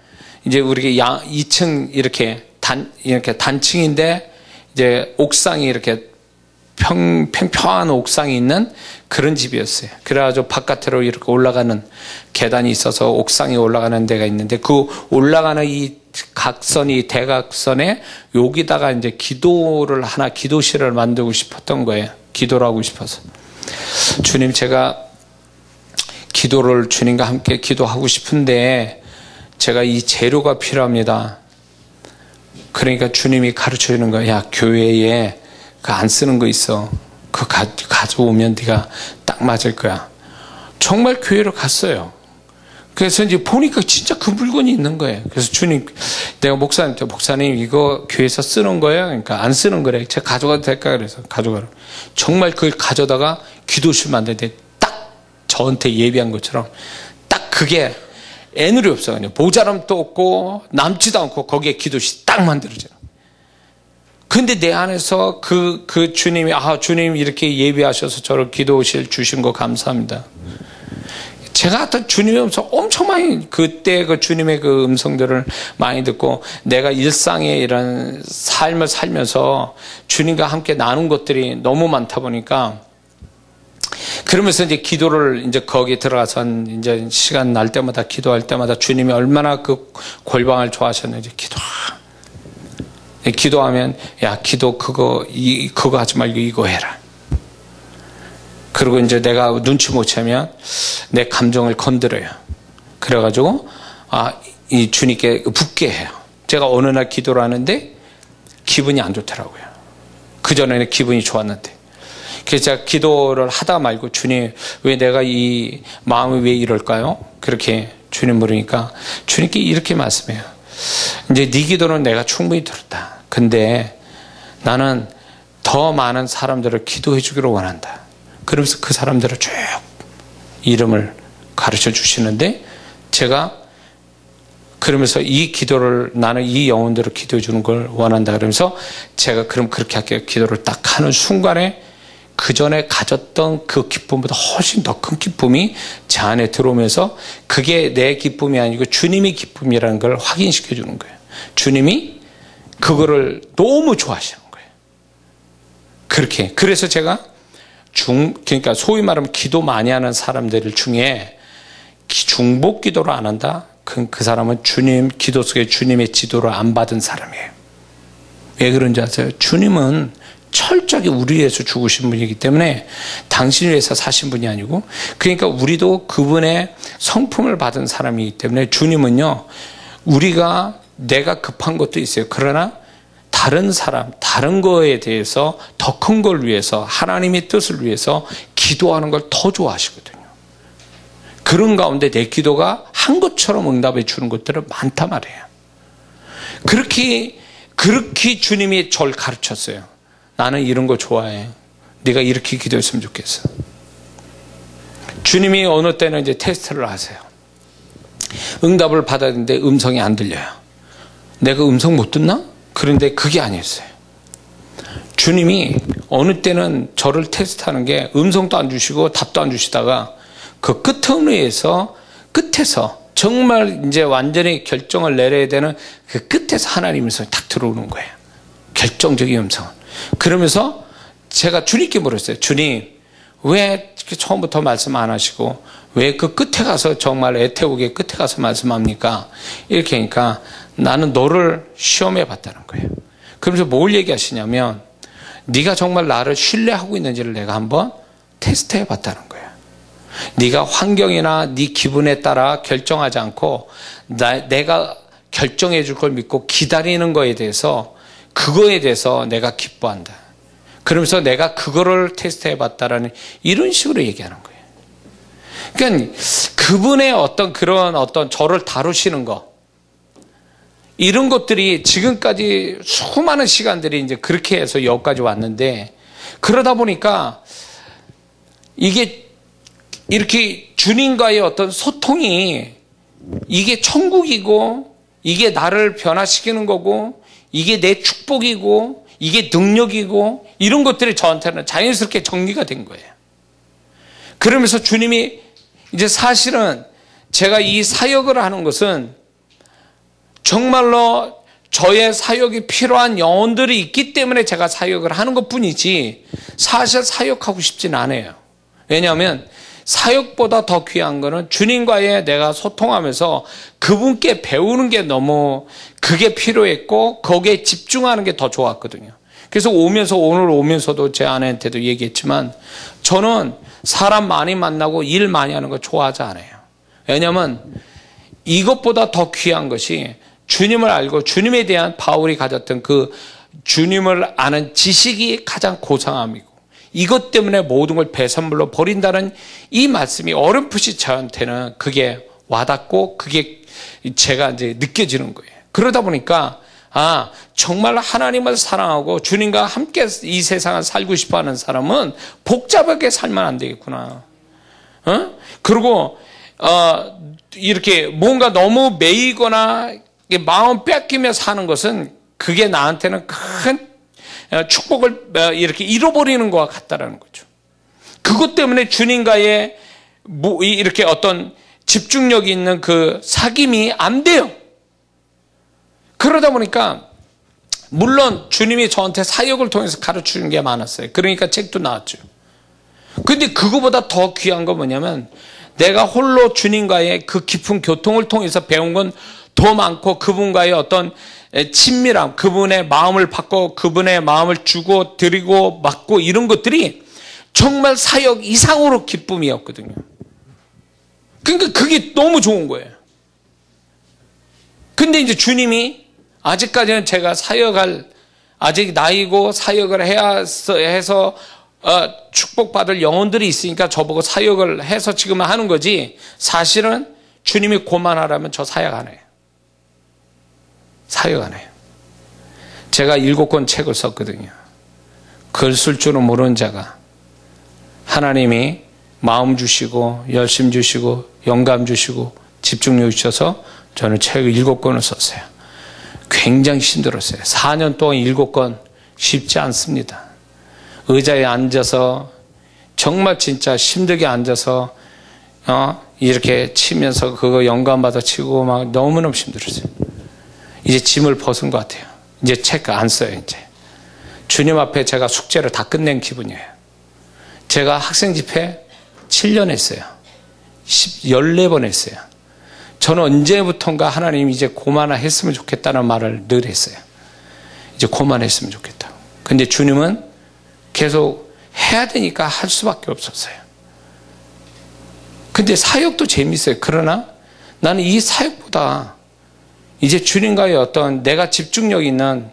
이제 우리가 2층 이렇게 단층인데 이제 옥상이 이렇게 평평한 옥상이 있는 그런 집이었어요. 그래가지고 바깥으로 이렇게 올라가는 계단이 있어서 옥상에 올라가는 데가 있는데 그 올라가는 이 각선이 대각선에 여기다가 이제 기도실을 만들고 싶었던 거예요. 기도를 하고 싶어서. 주님, 제가 기도를 주님과 함께 기도하고 싶은데 제가 이 재료가 필요합니다. 그러니까 주님이 가르쳐 주는 거야. 야, 교회에 그 안 쓰는 거 있어. 그거 가져오면 네가 딱 맞을 거야. 정말 교회로 갔어요. 그래서 이제 보니까 진짜 그 물건이 있는 거예요. 그래서 주님, 내가 목사님 이거 교회에서 쓰는 거예요? 그러니까 안 쓰는 거래. 제가 가져가도 될까? 그래서 가져가라. 정말 그걸 가져다가 기도실 만드는데 딱 저한테 예비한 것처럼 딱 그게 애누리 없어요. 모자람도 없고 남지도 않고 거기에 기도실 딱 만들어져요. 근데 내 안에서 그 주님이, 주님 이렇게 예비하셔서 저를 기도실 주신 거 감사합니다. 제가 하여튼 주님의 음성 엄청 많이, 그때 그 주님의 그 음성들을 많이 듣고 내가 일상의 이런 삶을 살면서 주님과 함께 나눈 것들이 너무 많다 보니까 그러면서 이제 기도를 이제 거기에 들어가서 이제 시간 날 때마다 기도할 때마다 주님이 얼마나 그 골방을 좋아하셨는지 기도하면 야, 기도 그거 하지 말고 이거 해라. 그리고 이제 내가 눈치 못 채면 내 감정을 건드려요. 그래가지고 이 주님께 붙게 해요. 제가 어느 날 기도를 하는데 기분이 안 좋더라고요. 그전에는 기분이 좋았는데. 그래서 제가 기도를 하다 말고 주님, 왜 내가 이 마음이 왜 이럴까요? 그렇게 주님 물으니까 주님께 이렇게 말씀해요. 이제 네 기도는 내가 충분히 들었다. 근데 나는 더 많은 사람들을 기도해 주기를 원한다. 그러면서 그 사람들을 쭉 이름을 가르쳐 주시는데 제가 그러면서 이 기도를 나는 이 영혼들을 기도해 주는 걸 원한다. 그러면서 제가 그럼 그렇게 할게요. 기도를 딱 하는 순간에 그 전에 가졌던 그 기쁨보다 훨씬 더 큰 기쁨이 제 안에 들어오면서 그게 내 기쁨이 아니고 주님의 기쁨이라는 걸 확인시켜 주는 거예요. 주님이 그거를 너무 좋아하시는 거예요. 그렇게. 그래서 제가 그러니까 소위 말하면 기도 많이 하는 사람들 중에 중복 기도를 안 한다? 그 사람은 기도 속에 주님의 지도를 안 받은 사람이에요. 왜 그런지 아세요? 주님은 철저하게 우리 위해서 죽으신 분이기 때문에 당신 위해서 사신 분이 아니고, 그러니까 우리도 그분의 성품을 받은 사람이기 때문에 주님은요, 내가 급한 것도 있어요. 그러나 다른 사람, 다른 거에 대해서 더 큰 걸 위해서, 하나님의 뜻을 위해서 기도하는 걸 더 좋아하시거든요. 그런 가운데 내 기도가 한 것처럼 응답해 주는 것들은 많단 말이에요. 그렇게 주님이 저를 가르쳤어요. 나는 이런 거 좋아해. 네가 이렇게 기도했으면 좋겠어. 주님이 어느 때는 이제 테스트를 하세요. 응답을 받아야 되는데 음성이 안 들려요. 내가 음성 못 듣나? 그런데 그게 아니었어요. 주님이 어느 때는 저를 테스트하는 게 음성도 안 주시고 답도 안 주시다가 그 끝에서 정말 이제 완전히 결정을 내려야 되는 그 끝에서 하나님의 음성이 딱 들어오는 거예요. 결정적인 음성은. 그러면서 제가 주님께 물었어요. 주님, 왜 처음부터 말씀 안 하시고 왜 그 끝에 가서 정말 애태우게 끝에 가서 말씀합니까? 이렇게 하니까 나는 너를 시험해 봤다는 거예요. 그러면서 뭘 얘기하시냐면 네가 정말 나를 신뢰하고 있는지를 내가 한번 테스트해 봤다는 거예요. 네가 환경이나 네 기분에 따라 결정하지 않고 내가 결정해 줄 걸 믿고 기다리는 거에 대해서, 그거에 대해서 내가 기뻐한다. 그러면서 내가 그거를 테스트해 봤다라는 이런 식으로 얘기하는 거예요. 그러니까 그분의 어떤 그런 어떤 저를 다루시는 거, 이런 것들이 지금까지 수많은 시간들이 이제 그렇게 해서 여기까지 왔는데, 그러다 보니까 이게 이렇게 주님과의 어떤 소통이 이게 천국이고, 이게 나를 변화시키는 거고, 이게 내 축복이고, 이게 능력이고, 이런 것들이 저한테는 자연스럽게 정리가 된 거예요. 그러면서 주님이 이제 사실은 제가 이 사역을 하는 것은 정말로 저의 사역이 필요한 영혼들이 있기 때문에 제가 사역을 하는 것 뿐이지, 사실 사역하고 싶진 않아요. 왜냐하면 사역보다 더 귀한 거는 주님과의 내가 소통하면서 그분께 배우는 게 너무 그게 필요했고, 거기에 집중하는 게 더 좋았거든요. 그래서 오늘 오면서도 제 아내한테도 얘기했지만, 저는 사람 많이 만나고 일 많이 하는 거 좋아하지 않아요. 왜냐하면 이것보다 더 귀한 것이 주님을 알고 주님에 대한 바울이 가졌던 그 주님을 아는 지식이 가장 고상함이고, 이것 때문에 모든 걸 배선물로 버린다는 이 말씀이 어렴풋이 저한테는 그게 와닿고, 그게 제가 이제 느껴지는 거예요. 그러다 보니까 정말 하나님을 사랑하고 주님과 함께 이 세상을 살고 싶어하는 사람은 복잡하게 살면 안 되겠구나. 그리고 이렇게 뭔가 너무 매이거나 마음 뺏기며 사는 것은 그게 나한테는 큰 축복을 이렇게 잃어버리는 것과 같다라는 거죠. 그것 때문에 주님과의 이렇게 어떤 집중력이 있는 그 사귐이 안 돼요. 그러다 보니까 물론 주님이 저한테 사역을 통해서 가르치는 게 많았어요. 그러니까 책도 나왔죠. 근데 그거보다 더 귀한 건 뭐냐면, 내가 홀로 주님과의 그 깊은 교통을 통해서 배운 건 더 많고, 그분과의 어떤 친밀함, 그분의 마음을 받고 그분의 마음을 주고 드리고 받고, 이런 것들이 정말 사역 이상으로 기쁨이었거든요. 그러니까 그게 너무 좋은 거예요. 근데 이제 주님이 아직까지는 제가 사역할 아직 나이고 사역을 해서 축복받을 영혼들이 있으니까 저보고 사역을 해서 지금 하는 거지, 사실은 주님이 고만하라면 저 사역 안 해요. 사역 안 해요. 제가 7권 책을 썼거든요. 글 쓸 줄은 모르는 자가 하나님이 마음 주시고 열심 주시고 영감 주시고 집중력 주셔서 저는 책을 7권을 썼어요. 굉장히 힘들었어요. 4년 동안 7권 쉽지 않습니다. 의자에 앉아서 정말 진짜 힘들게 앉아서 이렇게 치면서 그거 영감받아 치고 막 너무너무 힘들었어요. 이제 짐을 벗은 것 같아요. 이제 책 안 써요. 이제 주님 앞에 제가 숙제를 다 끝낸 기분이에요. 제가 학생 집회 7년 했어요. 14번 했어요. 저는 언제부턴가 하나님 이제 고만했으면 좋겠다는 말을 늘 했어요. 이제 고만했으면 좋겠다. 근데 주님은 계속 해야 되니까 할 수밖에 없었어요. 근데 사역도 재밌어요. 그러나 나는 이 사역보다 이제 주님과의 어떤 내가 집중력 있는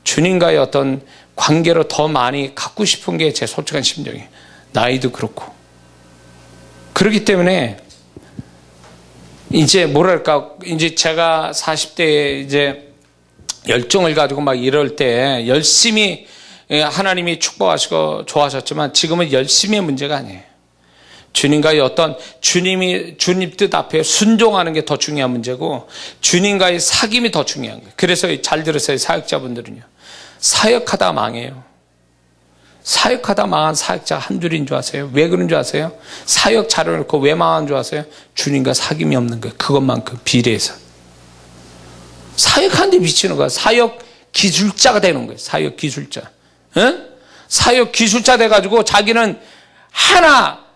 주님과의 어떤 관계로 더 많이 갖고 싶은 게 제 솔직한 심정이에요. 나이도 그렇고. 그렇기 때문에 이제 뭐랄까, 이제 제가 40대에 이제 열정을 가지고 막 이럴 때 열심히 하나님이 축복하시고 좋아하셨지만, 지금은 열심히의 문제가 아니에요. 주님과의 어떤 주님 뜻 앞에 순종하는 게 더 중요한 문제고, 주님과의 사귐이 더 중요한 거예요. 그래서 잘 들으세요. 사역자분들은요, 사역하다 망해요. 사역하다 망한 사역자 한둘인 줄 아세요? 왜 그런 줄 아세요? 사역 차려놓고 왜 망한 줄 아세요? 주님과 사귐이 없는 거예요. 그것만큼 비례해서 사역하는데 미치는 거야. 사역 기술자가 되는 거예요. 사역 기술자. 사역 기술자 돼가지고 자기는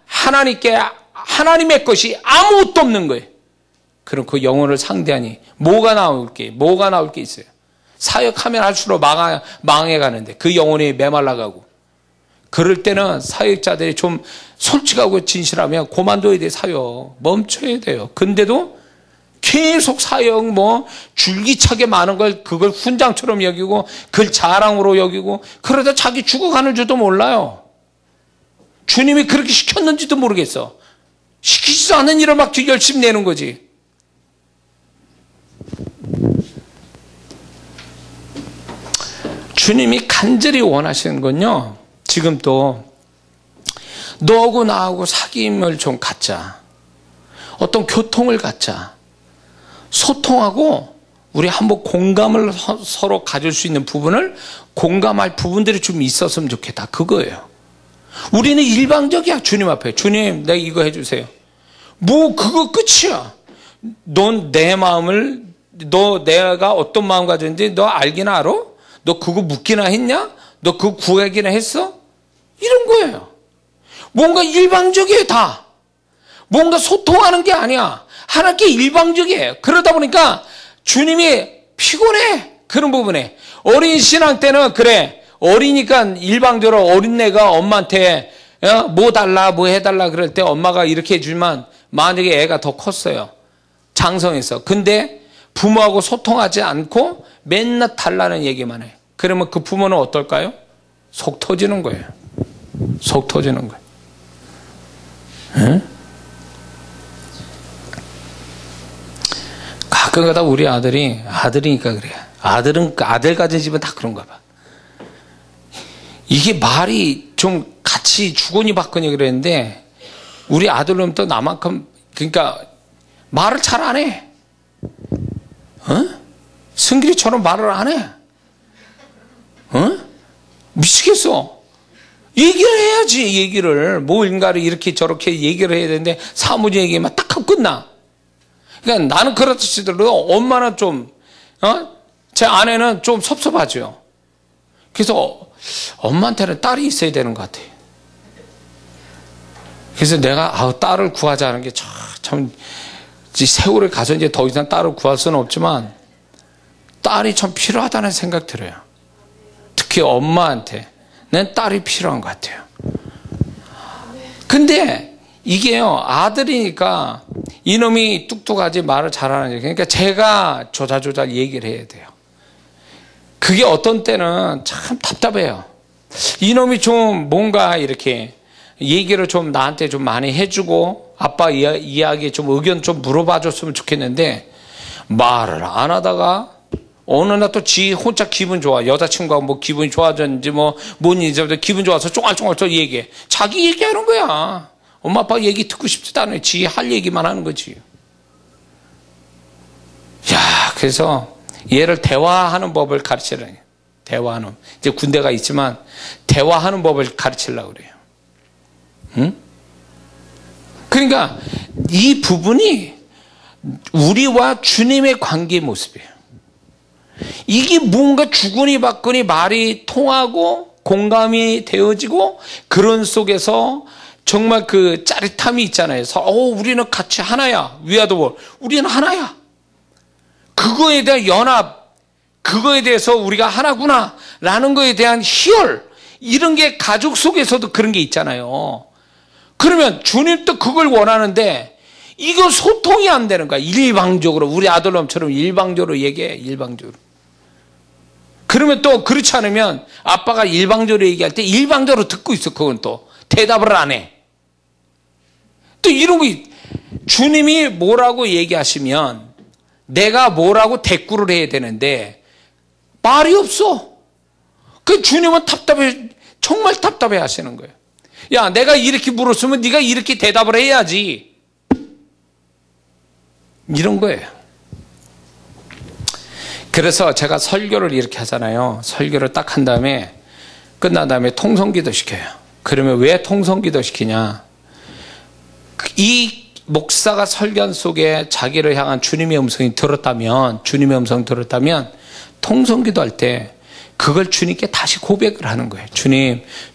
하나님께 하나님의 것이 아무것도 없는 거예요. 그럼 그 영혼을 상대하니 뭐가 나올 게 있어요. 사역하면 할수록 망해가는데 그 영혼이 메말라가고, 그럴 때는 사역자들이 좀 솔직하고 진실하면 그만둬야 돼. 사역 멈춰야 돼요. 근데도 계속 사역 줄기차게 많은 걸 그걸 훈장처럼 여기고 그걸 자랑으로 여기고 그러다 자기 죽어가는 줄도 몰라요. 주님이 그렇게 시켰는지도 모르겠어. 시키지도 않는 일을 막 열심히 내는 거지. 주님이 간절히 원하시는 건요, 지금 또 너하고 나하고 사귐을 좀 갖자. 어떤 교통을 갖자. 소통하고 우리 한번 공감을 서로 가질 수 있는 부분을 공감할 부분들이 좀 있었으면 좋겠다. 그거예요. 우리는 일방적이야. 주님 앞에. 주님, 내가 이거 해주세요. 그거 끝이야. 넌 내 마음을, 내가 어떤 마음 가졌는지 너 알기나 알아? 너 그거 묻기나 했냐? 너 그거 구하기나 했어? 이런 거예요. 뭔가 일방적이에요, 다. 뭔가 소통하는 게 아니야. 하나님께 일방적이에요. 그러다 보니까 주님이 피곤해. 그런 부분에. 어린 신앙 때는 그래. 어리니까 일방적으로 어린애가 엄마한테 뭐 달라, 뭐 해달라 그럴 때 엄마가 이렇게 해주지만 만약에 애가 더 컸어요. 장성해서. 근데 부모하고 소통하지 않고 맨날 달라는 얘기만 해. 그러면 그 부모는 어떨까요? 속 터지는 거예요. 속 터지는 거예요. 응? 가끔가다 우리 아들이니까 그래. 아들 가진 집은 다 그런가 봐. 이게 말이 좀 같이 주거니 받거니 그랬는데 우리 아들은 또 나만큼 그러니까 말을 잘 안 해. 승길이처럼 말을 안 해. 미치겠어. 얘기를 해야지, 얘기를. 뭔가를 이렇게 저렇게 얘기를 해야 되는데 사무직 얘기만 딱 하고 끝나. 그러니까 나는 그렇지더라도 엄마는 좀, 제 아내는 좀 섭섭하죠. 그래서 엄마한테는 딸이 있어야 되는 것 같아요. 그래서 내가 딸을 구하자는 게 참 세월에 가서 이제 더 이상 딸을 구할 수는 없지만 딸이 참 필요하다는 생각 들어요. 특히 엄마한테 난 딸이 필요한 것 같아요. 근데 이게요, 아들이니까 이놈이 뚝뚝하지 말을 잘하는. 그러니까 제가 조잘조잘 얘기를 해야 돼요. 그게 어떤 때는 참 답답해요. 이놈이 좀 뭔가 이렇게 얘기를 좀 나한테 좀 많이 해주고 아빠 이야기에 좀 의견 좀 물어봐 줬으면 좋겠는데 말을 안 하다가 어느 날 또 지 혼자 기분 좋아. 여자친구하고 뭐 기분이 좋아졌는지 뭔 일인지 기분 좋아서 쫑알쫑알 또 얘기해. 자기 얘기하는 거야. 엄마 아빠 얘기 듣고 싶지도 않아요. 지 할 얘기만 하는 거지. 야, 그래서 얘를 대화하는 법을 가르치려고 해요. 대화하는. 이제 군대가 있지만 대화하는 법을 가르치려고 그래요. 응? 그러니까 이 부분이 우리와 주님의 관계의 모습이에요. 이게 뭔가 주거니 받거니 말이 통하고 공감이 되어지고 그런 속에서 정말 그 짜릿함이 있잖아요. 우리는 같이 하나야. 위아더 우리는 하나야. 그거에 대한 연합, 그거에 대해서 우리가 하나구나 라는 거에 대한 희열, 이런 게 가족 속에서도 그런 게 있잖아요. 그러면 주님도 그걸 원하는데 이거 소통이 안 되는 거야. 일방적으로. 우리 아들놈처럼 일방적으로 얘기해. 일방적으로. 그러면 또 그렇지 않으면 아빠가 일방적으로 얘기할 때 일방적으로 듣고 있어. 그건 또 대답을 안 해. 또 이런 거 주님이 뭐라고 얘기하시면 내가 뭐라고 대꾸를 해야 되는데 말이 없어. 그 주님은 답답해, 정말 답답해 하시는 거예요. 야, 내가 이렇게 물었으면 네가 이렇게 대답을 해야지. 이런 거예요. 그래서 제가 설교를 이렇게 하잖아요. 설교를 딱 한 다음에 끝난 다음에 통성기도 시켜요. 그러면 왜 통성기도 시키냐? 이 목사가 설교 속에 자기를 향한 주님의 음성이 들었다면, 주님의 음성 들었다면 통성기도 할 때 그걸 주님께 다시 고백을 하는 거예요.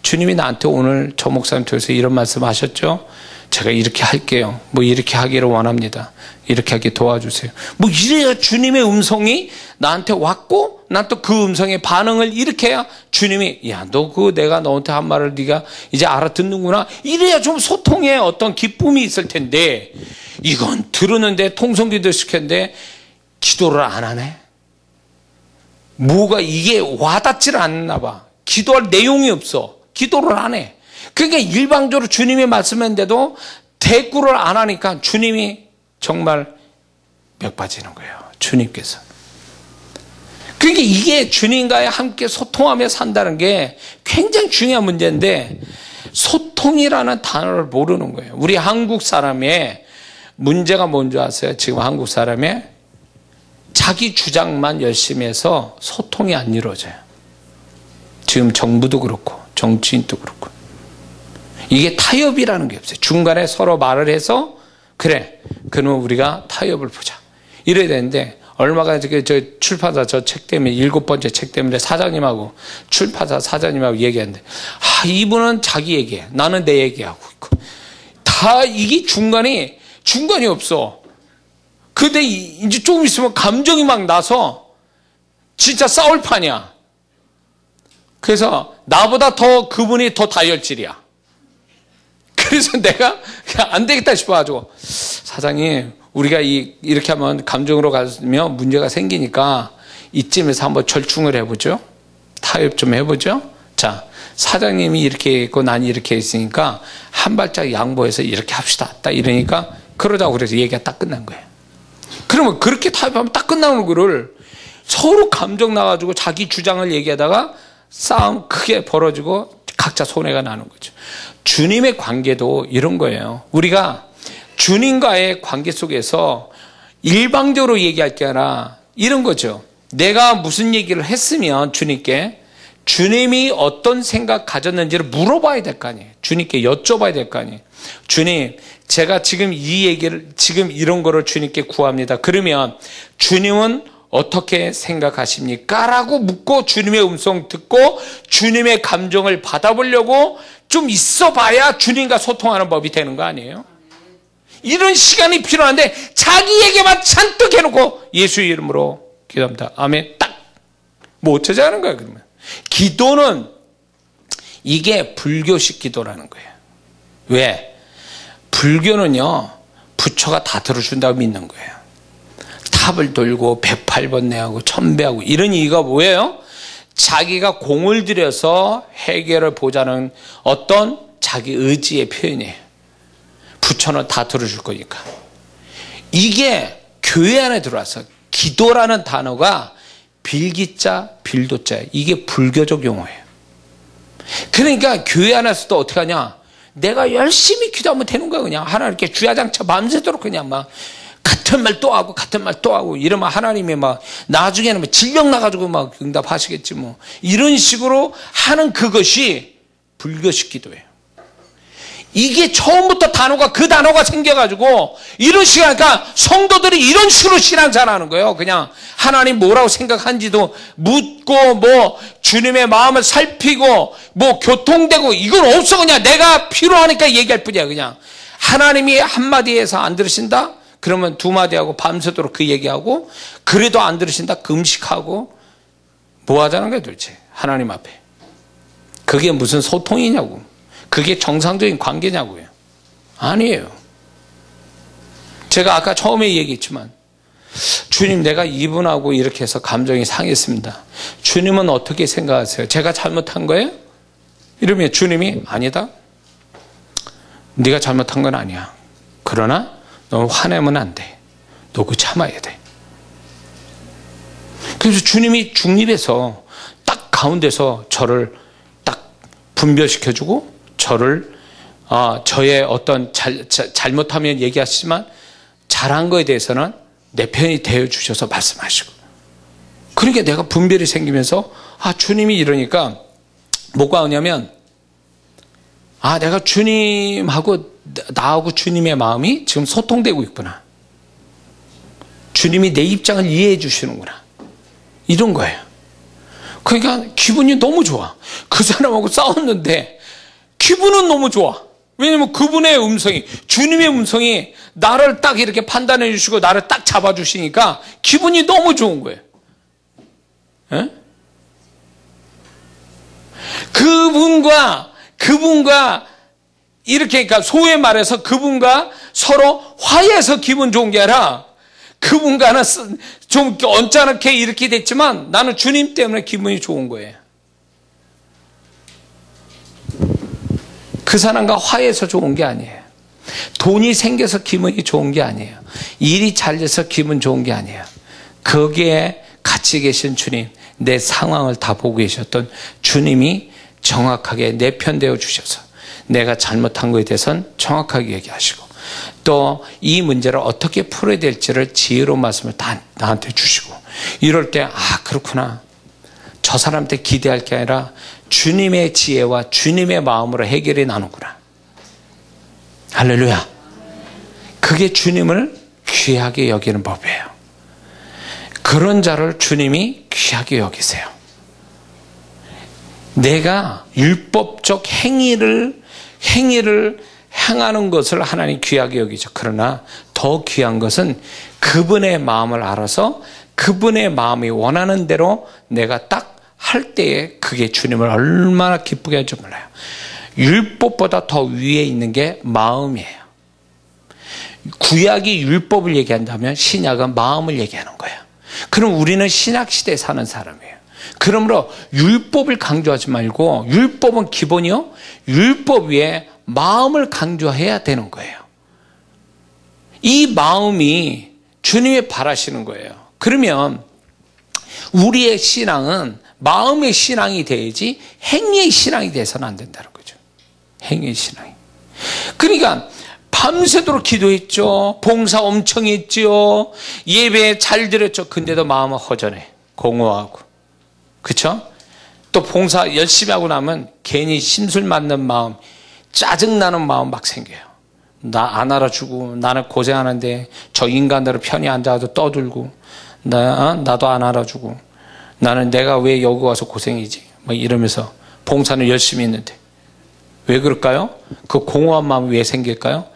주님이 나한테 오늘 저 목사님 통해서 이런 말씀 하셨죠? 제가 이렇게 할게요. 뭐 이렇게 하기를 원합니다. 이렇게 하게 도와주세요. 뭐 이래야 주님의 음성이 나한테 왔고 난 또 그 음성의 반응을 이렇게 해야 주님이 야, 너 그 내가 너한테 한 말을 네가 이제 알아듣는구나. 이래야 좀 소통에 어떤 기쁨이 있을 텐데 이건 들었는데 통성기도 시켰는데 기도를 안 하네. 뭐가 이게 와닿지를 않나 봐. 기도할 내용이 없어. 기도를 안 해. 그러니까 일방적으로 주님의 말씀인데도 대꾸를 안 하니까 주님이 정말 멱 빠지는 거예요. 주님께서. 그러니까 이게 주님과의 함께 소통하며 산다는 게 굉장히 중요한 문제인데 소통이라는 단어를 모르는 거예요. 우리 한국 사람의 문제가 뭔지 아세요? 지금 한국 사람의 자기 주장만 열심히 해서 소통이 안 이루어져요. 지금 정부도 그렇고 정치인도 그렇고 이게 타협이라는 게 없어요. 중간에 서로 말을 해서 그래 그러면 우리가 타협을 보자 이래야 되는데 얼마가 저 출판사 저 책 때문에 7번째 책 때문에 사장님하고 출판사 사장님하고 얘기했는데 이분은 자기 얘기해 나는 내 얘기하고 있고 다 이게 중간이 없어. 근데 이제 조금 있으면 감정이 막 나서 진짜 싸울 판이야. 그래서 나보다 더 그분이 더 다혈질이야. 그래서 내가 그냥 안 되겠다 싶어가지고 사장님 우리가 이렇게 하면 감정으로 가면 문제가 생기니까 이쯤에서 한번 절충을 해보죠. 타협 좀 해보죠. 자 사장님이 이렇게 있고 난 이렇게 있으니까 한 발짝 양보해서 이렇게 합시다. 딱 이러니까 그러자고 그래서 얘기가 딱 끝난 거예요. 그러면 그렇게 타협하면 딱 끝나는 거를 서로 감정 나가지고 자기 주장을 얘기하다가 싸움 크게 벌어지고 각자 손해가 나는 거죠. 주님의 관계도 이런 거예요. 우리가 주님과의 관계 속에서 일방적으로 얘기할 게 아니라 이런 거죠. 내가 무슨 얘기를 했으면 주님께 주님이 어떤 생각 가졌는지를 물어봐야 될 거 아니에요. 주님께 여쭤봐야 될 거 아니에요. 주님, 제가 지금 이 얘기를, 지금 이런 거를 주님께 구합니다. 그러면 주님은 어떻게 생각하십니까? 라고 묻고 주님의 음성 듣고 주님의 감정을 받아보려고 좀 있어봐야 주님과 소통하는 법이 되는 거 아니에요? 이런 시간이 필요한데 자기 얘기만 잔뜩 해놓고 예수의 이름으로 기도합니다. 아멘. 딱. 뭐 어쩌자 하는 거야 그러면. 기도는 이게 불교식 기도라는 거예요. 왜? 불교는요 부처가 다 들어준다고 믿는 거예요. 탑을 돌고 108번 내하고 천배하고 이런 이유가 뭐예요? 자기가 공을 들여서 해결을 보자는 어떤 자기 의지의 표현이에요. 부처는 다 들어줄 거니까. 이게 교회 안에 들어와서 기도라는 단어가 빌기자 빌도자 이게 불교적 용어예요. 그러니까 교회 안에서도 어떻게 하냐, 내가 열심히 기도하면 되는 거야. 그냥 하나님 이렇게 주야장차 밤새도록 그냥 막 같은 말 또 하고 같은 말 또 하고 이러면 하나님이 막 나중에는 막 질병 나가지고 막 응답하시겠지 뭐. 이런 식으로 하는 그것이 불교식 기도예요. 이게 처음부터 그 단어가 생겨가지고 이런 시간, 그러니까 성도들이 이런 식으로 신앙생활하는 거예요. 그냥 하나님 뭐라고 생각한지도 묻고 뭐 주님의 마음을 살피고 뭐 교통되고 이건 없어. 그냥 내가 필요하니까 얘기할 뿐이야. 그냥 하나님이 한마디에서 안 들으신다? 그러면 두 마디하고 밤새도록 그 얘기하고, 그래도 안 들으신다? 금식하고 뭐 하자는 거야 도대체 하나님 앞에. 그게 무슨 소통이냐고. 그게 정상적인 관계냐고요. 아니에요. 제가 아까 처음에 얘기했지만 주님, 내가 이분하고 이렇게 해서 감정이 상했습니다. 주님은 어떻게 생각하세요? 제가 잘못한 거예요? 이러면 주님이 아니다. 네가 잘못한 건 아니야. 그러나 너 화내면 안 돼. 너 그거 참아야 돼. 그래서 주님이 중립에서 딱 가운데서 저를 딱 분별시켜주고 저를 저의 어떤 잘못하면 얘기하시지만 잘한 거에 대해서는 내 편이 되어주셔서 말씀하시고, 그러니까 내가 분별이 생기면서 주님이 이러니까 뭐가 오냐면 내가 주님하고 나하고 주님의 마음이 지금 소통되고 있구나. 주님이 내 입장을 이해해 주시는구나. 이런 거예요. 그러니까 기분이 너무 좋아. 그 사람하고 싸웠는데 기분은 너무 좋아. 왜냐면 그분의 음성이, 주님의 음성이 나를 딱 이렇게 판단해 주시고 나를 딱 잡아 주시니까 기분이 너무 좋은 거예요. 에? 그분과 이렇게, 그러니까 소위 말해서 그분과 서로 화해해서 기분 좋은 게 아니라 그분과는 좀 언짢게 이렇게 됐지만 나는 주님 때문에 기분이 좋은 거예요. 그 사람과 화해해서 좋은 게 아니에요. 돈이 생겨서 기분이 좋은 게 아니에요. 일이 잘 돼서 기분 좋은 게 아니에요. 거기에 같이 계신 주님, 내 상황을 다 보고 계셨던 주님이 정확하게 내 편 되어 주셔서 내가 잘못한 것에 대해서는 정확하게 얘기하시고 또 이 문제를 어떻게 풀어야 될지를 지혜로운 말씀을 다 나한테 주시고 이럴 때 그렇구나. 저 사람한테 기대할 게 아니라 주님의 지혜와 주님의 마음으로 해결이 나누구나. 할렐루야. 그게 주님을 귀하게 여기는 법이에요. 그런 자를 주님이 귀하게 여기세요. 내가 율법적 행위를 행하는 것을 하나님 귀하게 여기죠. 그러나 더 귀한 것은 그분의 마음을 알아서 그분의 마음이 원하는 대로 내가 딱 할 때에 그게 주님을 얼마나 기쁘게 할지 몰라요. 율법보다 더 위에 있는 게 마음이에요. 구약이 율법을 얘기한다면 신약은 마음을 얘기하는 거예요. 그럼 우리는 신약시대에 사는 사람이에요. 그러므로 율법을 강조하지 말고 율법은 기본이요. 율법 위에 마음을 강조해야 되는 거예요. 이 마음이 주님이 바라시는 거예요. 그러면 우리의 신앙은 마음의 신앙이 돼야지 행위의 신앙이 돼서는 안 된다는 거죠. 행위의 신앙이. 그러니까 밤새도록 기도했죠. 봉사 엄청 했죠. 예배 잘 드렸죠. 근데도 마음은 허전해. 공허하고. 그렇죠? 또 봉사 열심히 하고 나면 괜히 심술 맞는 마음, 짜증나는 마음 막 생겨요. 나 안 알아주고 나는 고생하는데 저 인간들은 편히 앉아도 떠들고 나도 안 알아주고 나는 내가 왜 여기 와서 고생이지? 막 이러면서 봉사는 열심히 했는데 왜 그럴까요? 그 공허한 마음이 왜 생길까요?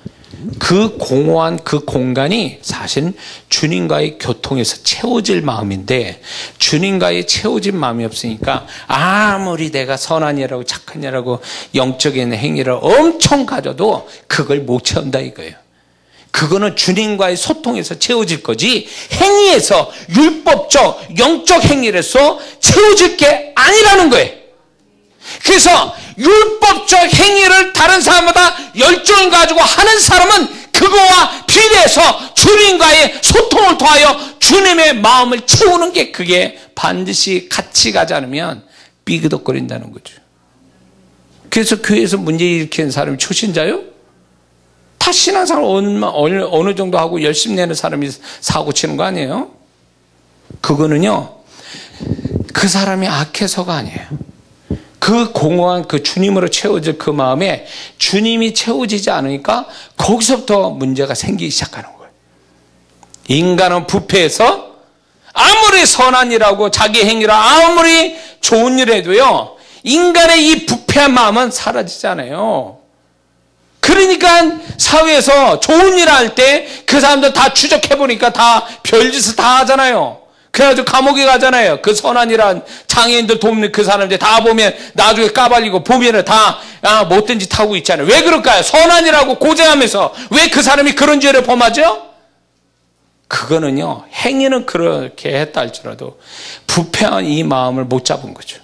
그 공허한 그 공간이 사실 주님과의 교통에서 채워질 마음인데 주님과의 채워진 마음이 없으니까 아무리 내가 선한 일하고 착한 일하고 영적인 행위를 엄청 가져도 그걸 못 채운다 이거예요. 그거는 주님과의 소통에서 채워질 거지 행위에서 율법적 영적 행위에서 채워질 게 아니라는 거예요. 그래서 율법적 행위를 다른 사람마다 열정을 가지고 하는 사람은 그거와 비례해서 주님과의 소통을 통하여 주님의 마음을 채우는 게 그게 반드시 같이 가지 않으면 삐그덕거린다는 거죠. 그래서 교회에서 문제 일으키는 사람이 초신자요? 다 신앙생활 어느 정도 하고 열심히 내는 사람이 사고 치는 거 아니에요? 그거는요, 그 사람이 악해서가 아니에요. 그 공허한 그 주님으로 채워질 그 마음에 주님이 채워지지 않으니까 거기서부터 문제가 생기기 시작하는 거예요. 인간은 부패해서 아무리 선한 일하고 자기 행위라 아무리 좋은 일 해도요, 인간의 이 부패한 마음은 사라지잖아요. 그러니까 사회에서 좋은 일 할 때 그 사람들 다 추적해보니까 다 별짓을 다 하잖아요. 그래가지고 감옥에 가잖아요. 그 선한 일한 장애인들 돕는 그 사람들 다 보면 나중에 까발리고 보면은 다 못된 짓 하고 있잖아요. 왜 그럴까요? 선한 일하고 고생하면서 왜 그 사람이 그런 죄를 범하죠? 그거는요, 행위는 그렇게 했다 할지라도 부패한 이 마음을 못 잡은 거죠.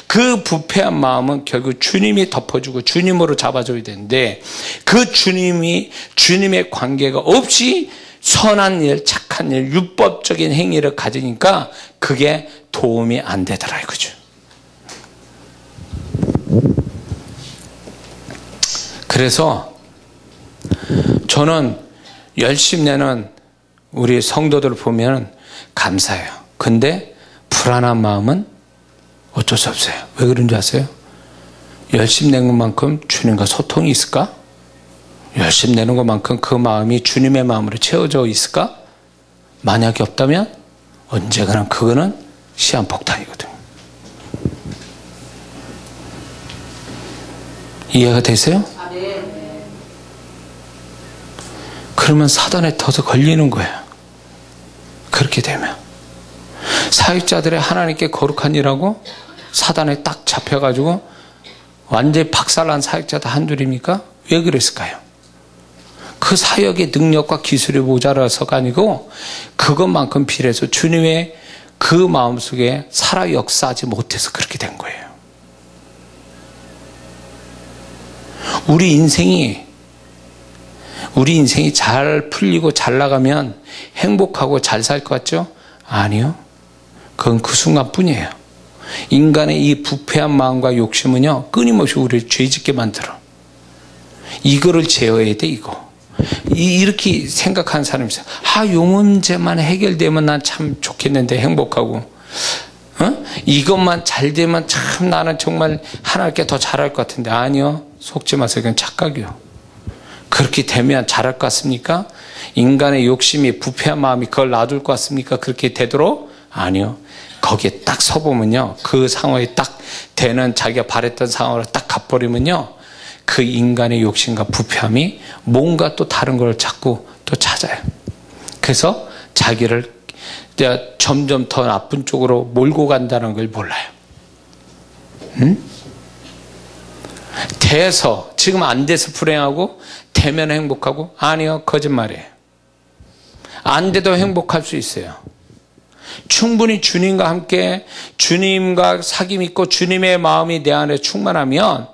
그 부패한 마음은 결국 주님이 덮어주고 주님으로 잡아줘야 되는데 그 주님의 관계가 없이 선한 일, 착한 일, 율법적인 행위를 가지니까 그게 도움이 안 되더라 이거죠. 그래서 저는 열심히 내는 우리 성도들을 보면 감사해요. 근데 불안한 마음은 어쩔 수 없어요. 왜 그런지 아세요? 열심히 내는 것만큼 주님과 소통이 있을까? 열심히 내는 것만큼 그 마음이 주님의 마음으로 채워져 있을까? 만약에 없다면 언젠가는 그거는 시한폭탄이거든요. 이해가 되세요? 그러면 사단에 더 걸리는 거예요. 그렇게 되면 사역자들의 하나님께 거룩한 일하고 사단에 딱 잡혀가지고 완전히 박살난 사역자도 한둘입니까? 왜 그랬을까요? 그 사역의 능력과 기술이 모자라서가 아니고 그것만큼 필요해서 주님의 그 마음속에 살아 역사하지 못해서 그렇게 된 거예요. 우리 인생이 잘 풀리고 잘 나가면 행복하고 잘 살 것 같죠? 아니요. 그건 그 순간뿐이에요. 인간의 이 부패한 마음과 욕심은요, 끊임없이 우리를 죄짓게 만들어. 이거를 제어해야 돼, 이거. 이렇게 생각하는 사람이 있어요. 요 문제만 해결되면 난 참 좋겠는데, 행복하고. 이것만 잘 되면 참 나는 정말 하나님께 더 잘할 것 같은데. 아니요. 속지 마세요. 그건 착각이요. 그렇게 되면 잘할 것 같습니까? 인간의 욕심이, 부패한 마음이 그걸 놔둘 것 같습니까? 그렇게 되도록? 아니요. 거기에 딱 서보면요, 그 상황이 딱 되는, 자기가 바랬던 상황으로 딱 가버리면요, 그 인간의 욕심과 부패함이 뭔가 또 다른 걸 자꾸 또 찾아요. 그래서 자기를 점점 더 나쁜 쪽으로 몰고 간다는 걸 몰라요. 돼서, 지금 안 돼서 불행하고 되면 행복하고? 아니요, 거짓말이에요. 안 돼도 행복할 수 있어요. 충분히 주님과 함께 주님과 사귐 있고 주님의 마음이 내 안에 충만하면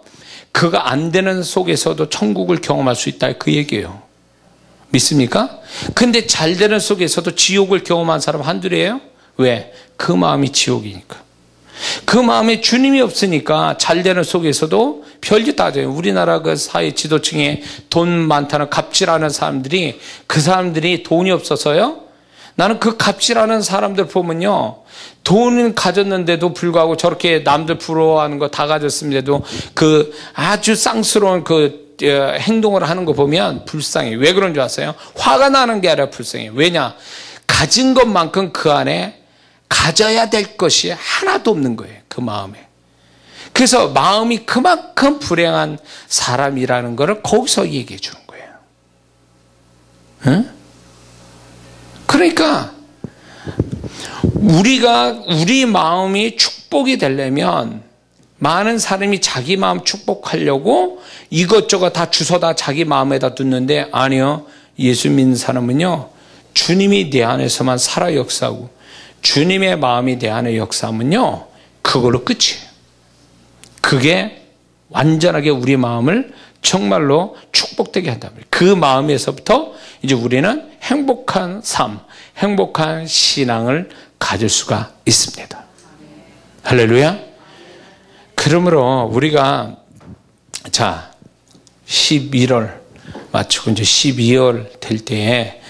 그거 안 되는 속에서도 천국을 경험할 수 있다, 그 얘기예요. 믿습니까? 근데 잘 되는 속에서도 지옥을 경험한 사람 한둘이에요? 왜? 그 마음이 지옥이니까. 그 마음에 주님이 없으니까 잘 되는 속에서도 별짓 다 하죠. 우리나라 그 사회 지도층에 돈 많다는 갑질하는 사람들이, 그 사람들이 돈이 없어서요, 나는 그 갑질하는 사람들 보면요, 돈은 가졌는데도 불구하고 저렇게 남들 부러워하는 거 다 가졌음에도 그 아주 쌍스러운 그 행동을 하는 거 보면 불쌍해. 왜 그런 줄 아세요? 화가 나는 게 아니라 불쌍해. 왜냐? 가진 것만큼 그 안에 가져야 될 것이 하나도 없는 거예요, 그 마음에. 그래서 마음이 그만큼 불행한 사람이라는 것을 거기서 얘기해 주는 거예요. 응? 그러니까 우리 마음이 축복이 되려면, 많은 사람이 자기 마음 축복하려고 이것저것 다 주워다 자기 마음에다 뒀는데, 아니요, 예수 믿는 사람은요, 주님이 내 안에서만 살아 역사하고 주님의 마음이 내 안에 역사하면요, 그걸로 끝이에요. 그게 완전하게 우리 마음을 정말로 축복되게 한단 말이에요. 그 마음에서부터 이제 우리는 행복한 삶, 행복한 신앙을 가질 수가 있습니다. 할렐루야. 그러므로 우리가 11월 마치고 이제 12월 될 때에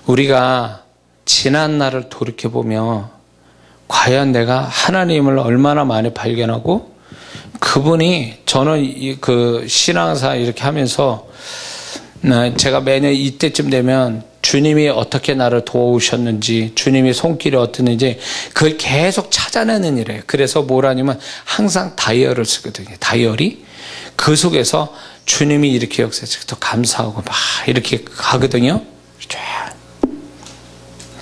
우리가 지난 날을 돌이켜보며 과연 내가 하나님을 얼마나 많이 발견하고, 그분이, 저는 그 신앙사 이렇게 하면서 제가 매년 이때쯤 되면 주님이 어떻게 나를 도우셨는지, 주님의 손길이 어땠는지 그걸 계속 찾아내는 일이에요. 그래서 뭐라냐면 항상 다이어리를 쓰거든요. 다이어리. 그 속에서 주님이 이렇게 역사해서 또 감사하고 막 이렇게 하거든요.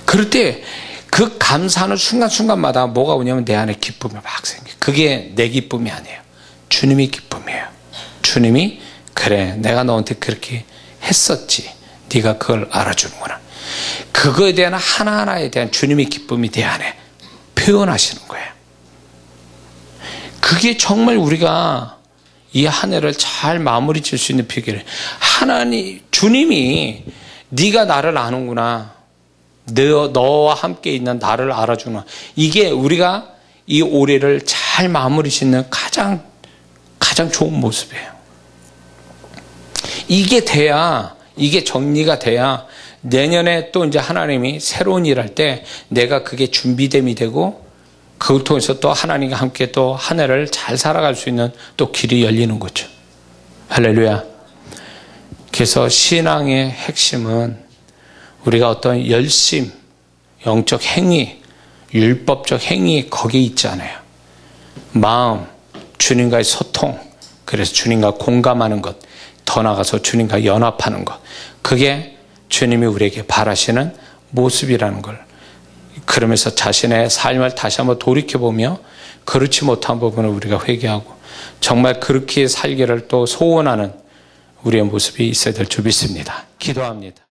그럴 때 그 감사하는 순간순간마다 뭐가 오냐면 내 안에 기쁨이 막 생겨요. 그게 내 기쁨이 아니에요. 주님이 기쁨이에요. 주님이, 그래, 내가 너한테 그렇게 했었지, 네가 그걸 알아주는구나. 그거에 대한 하나하나에 대한 주님의 기쁨이 내 안에 표현하시는 거예요. 그게 정말 우리가 이 한 해를 잘 마무리 질 수 있는 비결이에요. 하나님, 주님이 네가 나를 아는구나, 너와 함께 있는 나를 알아주나, 이게 우리가 이 올해를 잘 마무리 짓는 가장 좋은 모습이에요. 이게 돼야, 이게 정리가 돼야 내년에 또 이제 하나님이 새로운 일 할 때 내가 그게 준비됨이 되고, 그걸 통해서 또 하나님과 함께 또 한 해를 잘 살아갈 수 있는 또 길이 열리는 거죠. 할렐루야. 그래서 신앙의 핵심은 우리가 어떤 열심, 영적 행위, 율법적 행위, 거기에 있지 않아요. 마음, 주님과의 소통, 그래서 주님과 공감하는 것, 더 나아가서 주님과 연합하는 것, 그게 주님이 우리에게 바라시는 모습이라는 걸, 그러면서 자신의 삶을 다시 한번 돌이켜보며 그렇지 못한 부분을 우리가 회개하고 정말 그렇게 살기를 또 소원하는 우리의 모습이 있어야 될 줄 믿습니다. 기도합니다.